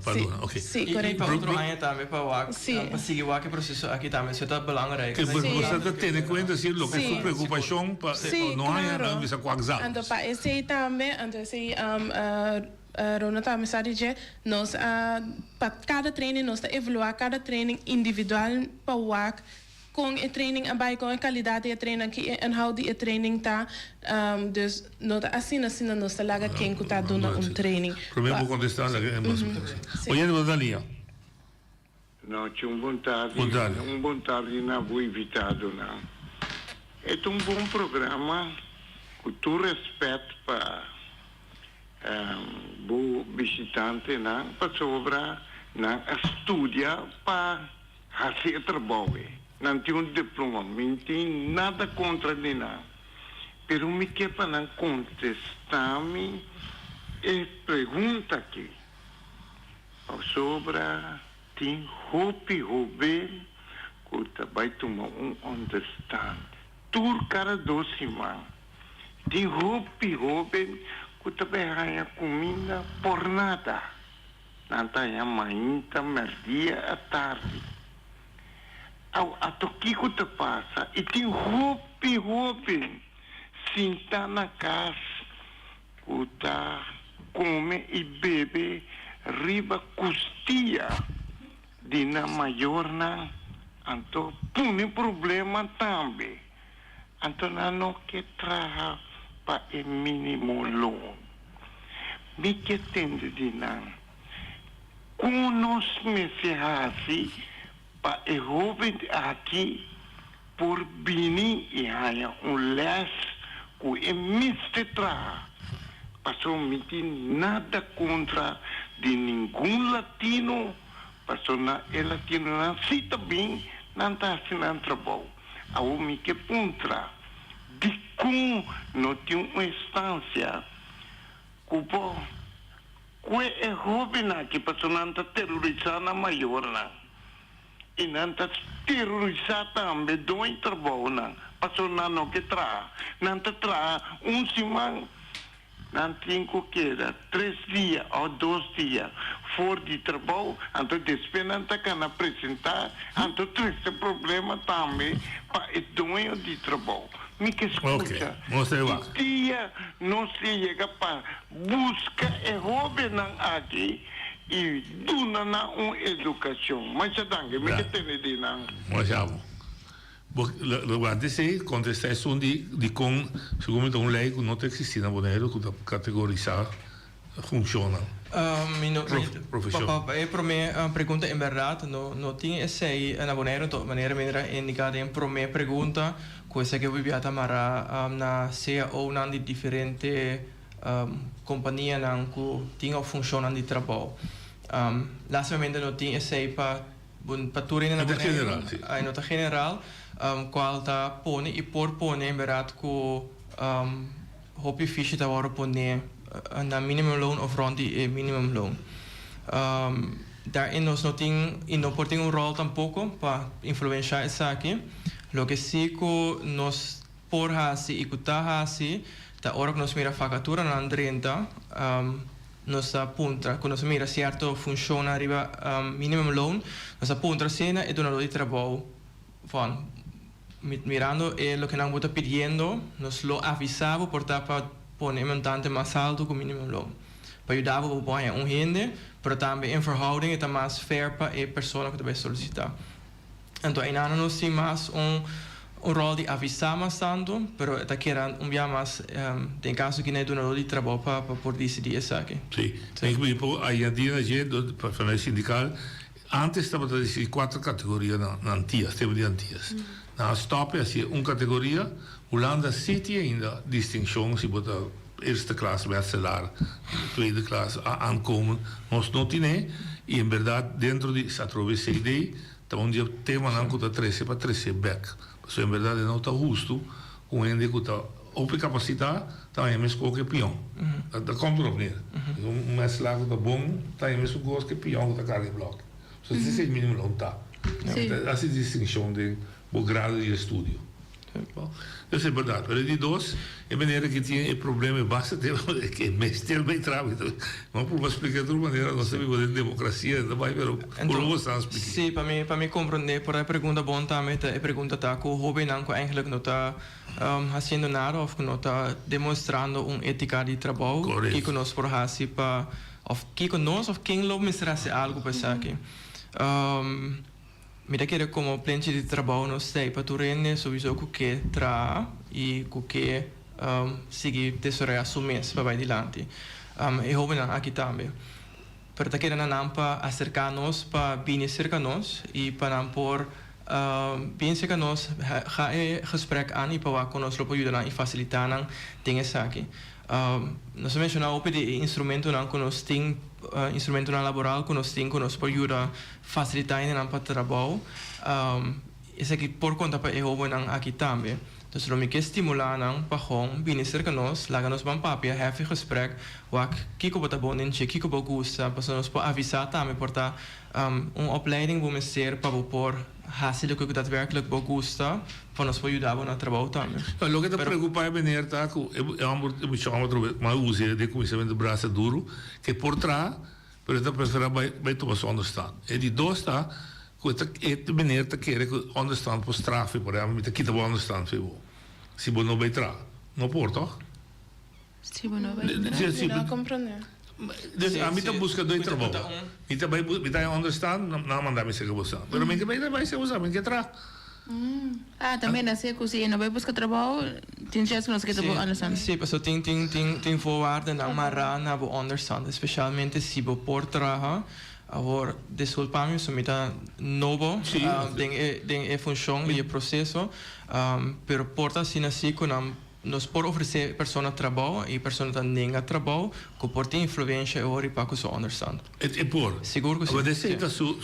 Pardon, ok. Sim, correto. Para outro ano também para seguir o processo aqui também isso é belangrijk. Que você tem em conta se o que sua preocupação para não há nada bisa com exato. Então para esse também, então esse Rona também sabe que nós para cada treino nós evaluar cada treino individual para o com a training abai com a qualidade de training que inhoud die training tá dus não assim nós laga quem que tá dando training. Primeiro vou contestar olhando da linha. Não, tinha bom tarde na boa invitado não. É bom programa com tu respeito para o visitante não para sobra não estudar para fazer trabalho. Não tenho diploma, não tenho nada contra de nada. Pero me quer para não contestar-me e pergunta aqui. Sobre tem roupa que vai tomar understand. Tur cara doce, man. Tem roupa que também ganha comida por nada. Não tem amanhã, meio-dia à tarde. A toquico te passa e tem roupa sentar na casa kuta come e bebe riba costia de na maior na anto pune problema também anto não que traga para o mínimo loan me que tende de na como nós me se assim para o jovem aqui por bini e hanya les que é mistra passou me nada contra de nenhum latino passou na latino não cita bem não está assinando trabalho a me que contra de como não tem uma instância que é jovem aqui passou não está terrorizando na maior não e não está terrorizado também do trabalho não passou não que não está semana não tem que 3 dias ou 2 dias fora de trabalho então depois não está que apresentar então tem esse problema também para o dono de trabalho me que escuta dia não se chega para buscar o jovem aqui e duna na educação mas me que tem de não Lo guardi se contestazione di con secondo un lei non esiste na Bonaire che categorizar funciona. Professor. Para mim, a pergunta em verdade não tinha esse na maneira indicada em para mim pergunta coisa que eu vivia tamara na CEO na de diferente companhia na que tinha funciona de trabalho. Lastimamente não tinha esse para turin na general, a nota general qual tá pone e por pone em verdade que hopi fish tá agora pone na minimum loan of rond die minimum loan. Daarin nós não tem um rol tampouco para influenciar essa aqui. Lo que sí que nós por hasi e kuta hasi, da hora que nós mira facatura na 30, nós apunta, quando nós mira certo funciona arriba minimum loan, nós apunta cena e donador de trabalho. Van mirando lo que nós está pedindo, nós lo avisava por para poner een montante más alto que minimum loan. Para ajudar a poner gente, pero também em verhouding é mais fair para a pessoa que vai solicitar. Então, em ano nós temos mais rol de avisar mais tanto, pero está querendo dia mais, tem caso que não é donador de trabalho para por decidir isso aqui. Sim. Tipo, aí a dia para o sindical, antes estava a decidir 4 categorias na Antias, tempo de Antias. Na stop é assim, uma categoria, Holanda City ainda distinção se botar eerste klas bachelor, tweede klas aankomen, nós não temos e em verdade dentro de Satrove CD, onde o tema não custa 13 para 13 back, porque em verdade não está justo com gente que está op capacidade, também é mesmo que peão, da komt erop neer. Mensen lagen dat bom, também é mesmo que peão que está carregando bloco. So esse é o mínimo não está. Essa é a distinção de o grado de estudo. Isso é verdade. Mas de dois, é maneira que tinha problema basta ter que mestre bem trabalho. Não por explicar de outra maneira, nós temos uma democracia, não vai ver o você explicar. Sim, para mim compreender, por a pergunta bom também, a pergunta tá que o hobby não que eigenlijk não tá fazendo nada ou que não tá demonstrando ética de trabalho que nós por hasi para of que nós of quem lo misrase algo para aqui. Mira que como plantje de trabalho não sei para tu rende sowieso que tra e que seguir tesouraria mês para vai adiante. E houve aqui também. Para que na nampa acercar-nos para bem cerca-nos e para não por bem cerca-nos ga gesprek aan e para que nós lo ajudar e facilitar dingen aqui. Nós mencionamos o de instrumento não que nós tem instrumento laboral que nós tem que nos pode ajudar facilitar em para trabalho. Esse aqui por conta para eu vou aqui também. Então, se me quer estimular não para hom, bem cerca nós, laga nos bom papel, have gesprek, wat que bota bom em que bota gusta, para nós para avisar também portar opleiding vamos ser para por hasil que daadwerkelijk bom gusta, para nós para ajudar no trabalho também. O que te preocupa é venir tá que eu chamo outro mas use de começamento do braço duro que por trás, pero esta pessoa vai tomar understand. E de dois tá que meneer te keren que understand por straf por exemplo, met kita understand veel. Si bo no bij tra. No por toch? Si bo no bij. Não compreender. Dus a mim tá busca dois trabalho. Mita vai understand, não mandar me ser que você. Pero me que vai ser usar, me que tra. Também nasce que se não vai buscar trabalho, tem chance que nós que trabalho understand. Sim, porque tem voorwaarden na mara na bo understand, especialmente se bo por traha. Agora, desculpa-me, sumita novo, tem função e processo, pero porta assim assim que nos pode oferecer pessoa trabalho e pessoa também a trabalho, que pode ter influência agora e para que se understand. É por? Seguro que sim. Mas essa é a sua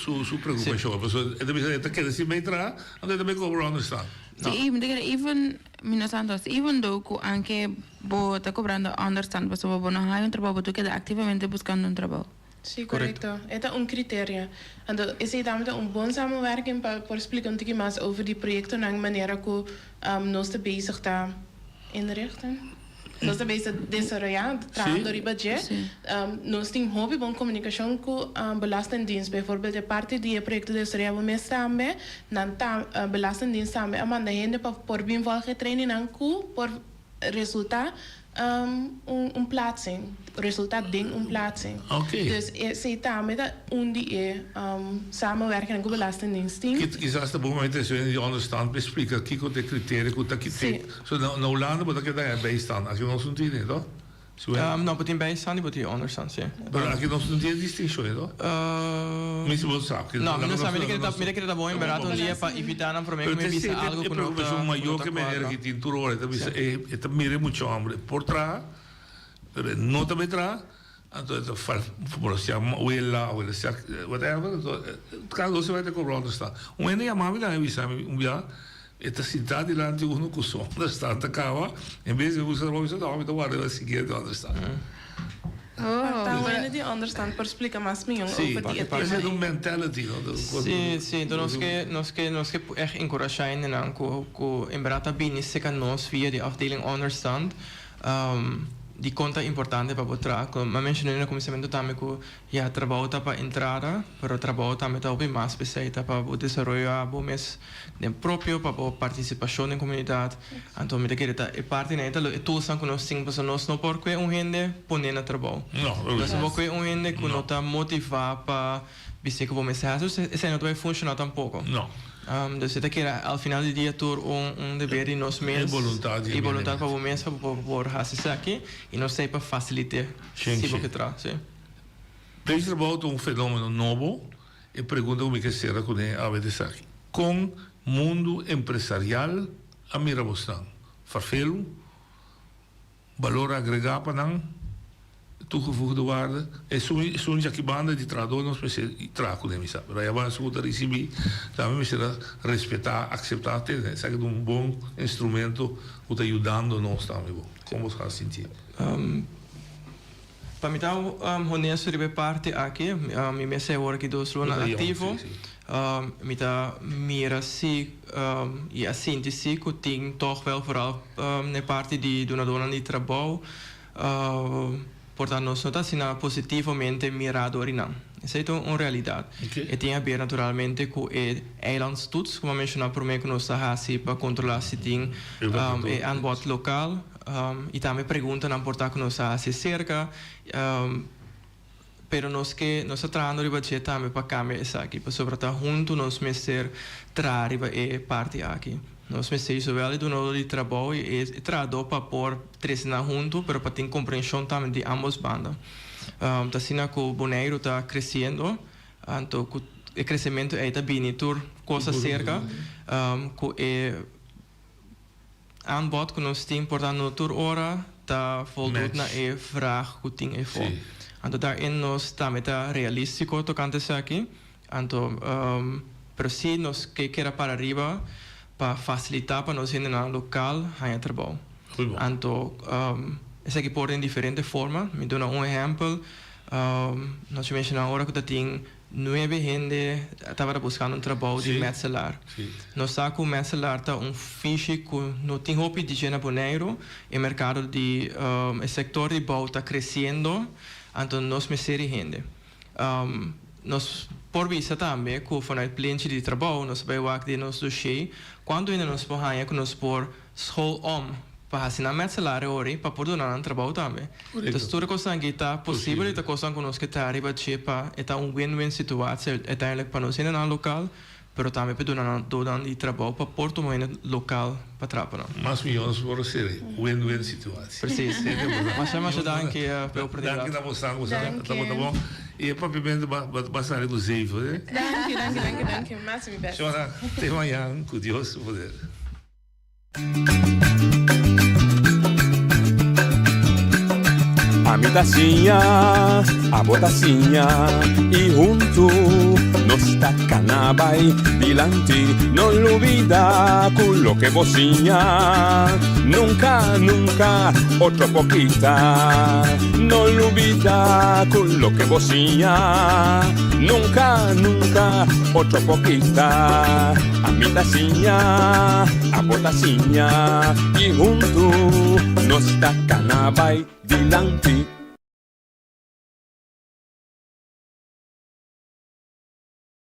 preocupação, porque é também que se bem entrar, anda também como understand. Sim, even minasantos, even though que anche bo está cobrando understand, mas bo não há trabalho, tu queda ativamente buscando trabalho. Sí, correcto. Het is een criteria. En dat is daarmee een bonne samenwerking voor explicar een beetje meer over die projecten en manier hoe nos te bezig te inrichten. Nos te bezig desarrollar, trabajando el budget. Nos team hobby bon communicación con belastingdienst. Bijvoorbeeld de parte die projecten desarrollamos met samen, dan belastingdienst samen. Amanda gente por bien volgen training en por resultaat plaatsing. Resultaat ding plaatsing. Dus ze daarmee dat die samenwerken met belastingdienst. Quizás de momento eso en understand bespreken kiko de criteria que que so no landen maar dat je daar bij staan. Als je nog zo'n tiende, toch? No, but in bijstaan, but in understand, sì. Però anche non sono di distinzione, no? Mi si può sapere. No, non sa, mi che da buon barato lì per evitare un problema come bisa algo con un problema mayor que me era que tin turo ora, bisa eta mire mucho hambre por tra, pero no te metra. Entonces, por si abuela o whatever, cada cosa vai ter que understand. Um dia mami da bisa um dia esta cidade lá de uno que só understand acaba, em vez de usar o isso da guarda a seguir understand. Dan willen die understand per explica mais minha over die é uma mentality, no? Sì, então nós que echt encouragen en dan ko in brata bini se kan nos via die afdeling understand. Die conta importante para botar, como mencionei no começamento também que já trabalho para entrada, pero trabalho também tá bem mais pesado para o desenvolver bom mês de próprio para a participação na comunidade. Então me querer tá é parte neta, é tudo são que nós temos nós não por que gente poner na trabalho. Não, nós não por que gente que não tá motivado para dizer que bom mês isso não vai funcionar tampouco. Não. Dus het keer al final del día tur deber y nos mes y voluntad para mes por hacer aquí y nos sei para facilitar si porque tra, sí. Deze trabalho fenômeno novo e pergunta como que será com a vez aqui. Com mundo empresarial a mirabostan. Farfelo valor agregado para não toegevoegde waarde. É zo'n banda de trabalho nós precisamos trabalhar com isso. Mas aí vamos escutar receber, também precisamos respeitar, aceitar, ter, sabe, bom instrumento que está ajudando nós também. Como você sentir? Para mim, honesto de parte aqui, me mesa agora que dois lunas ativo, me mira se e a síntese que tem toch wel vooral na parte de donadora de trabalho. Portanto, nós não estamos positivamente mirados não. Isso é uma realidade. E tem a ver naturalmente com eilandstoets, como mencionado por mim, que nós estamos para controlar se tem aanbod local. E também perguntam na porta que nós estamos cerca. Pero nós estamos trazendo o budget também para cambiar isso aqui. Para sobretudo junto nós meser trazer parte aqui. Nós precisamos ver do novo de trabalho e trabalhar para pôr treinar junto, pero para ter compreensão também de ambas bandas. Tá sendo que o Bonaire está crescendo, então o crescimento é também por coisa cerca, que é aanbod que nós temos, portanto, no tur hora está voldoende na vraag que tem é for. Então daarin nós também está realístico tocante isso aqui, então, pero se nós quer para arriba para facilitar para nós ir no local a trabalho. Então, isso aqui pode em diferentes formas. Me dou exemplo. Nós mencionamos agora que tem 9 gente estava buscando trabalho de metzelar. Nós sabemos que o metzelar está fiche que não tem roupa de higiene Bonaire. O mercado de o setor de bau está crescendo. Então, nós merecemos gente. Nós por vista também que vanuit plantje de trabalho nós vai werk de nos dossier quando ainda nós porranha que nós por school para assinar metzelare ori para poder donar trabalho também. Então tudo coisa que está possível e coisa que nós que está arriba chepa é win-win situação uiteindelijk para nós no local, pero também para donar de trabalho para porto moeda local para trabalhar. Mas milhões por ser win-win situação. Precies. Mas dank je pela oportunidade. Dank je tá bom. E propriamente bastante inclusivo, né? Dank je. Máximo best. Senhora, até amanhã, com Deus poder. A mi tacinha, a botacinha e junto nos tacanabay dilante, no olvida con lo que vocinha, nunca, nunca, otro poquita, no olvida con lo que vocinha, nunca, nunca, otro poquita, a mi tacinha, a botacinha y junto nos tacanabay dilante.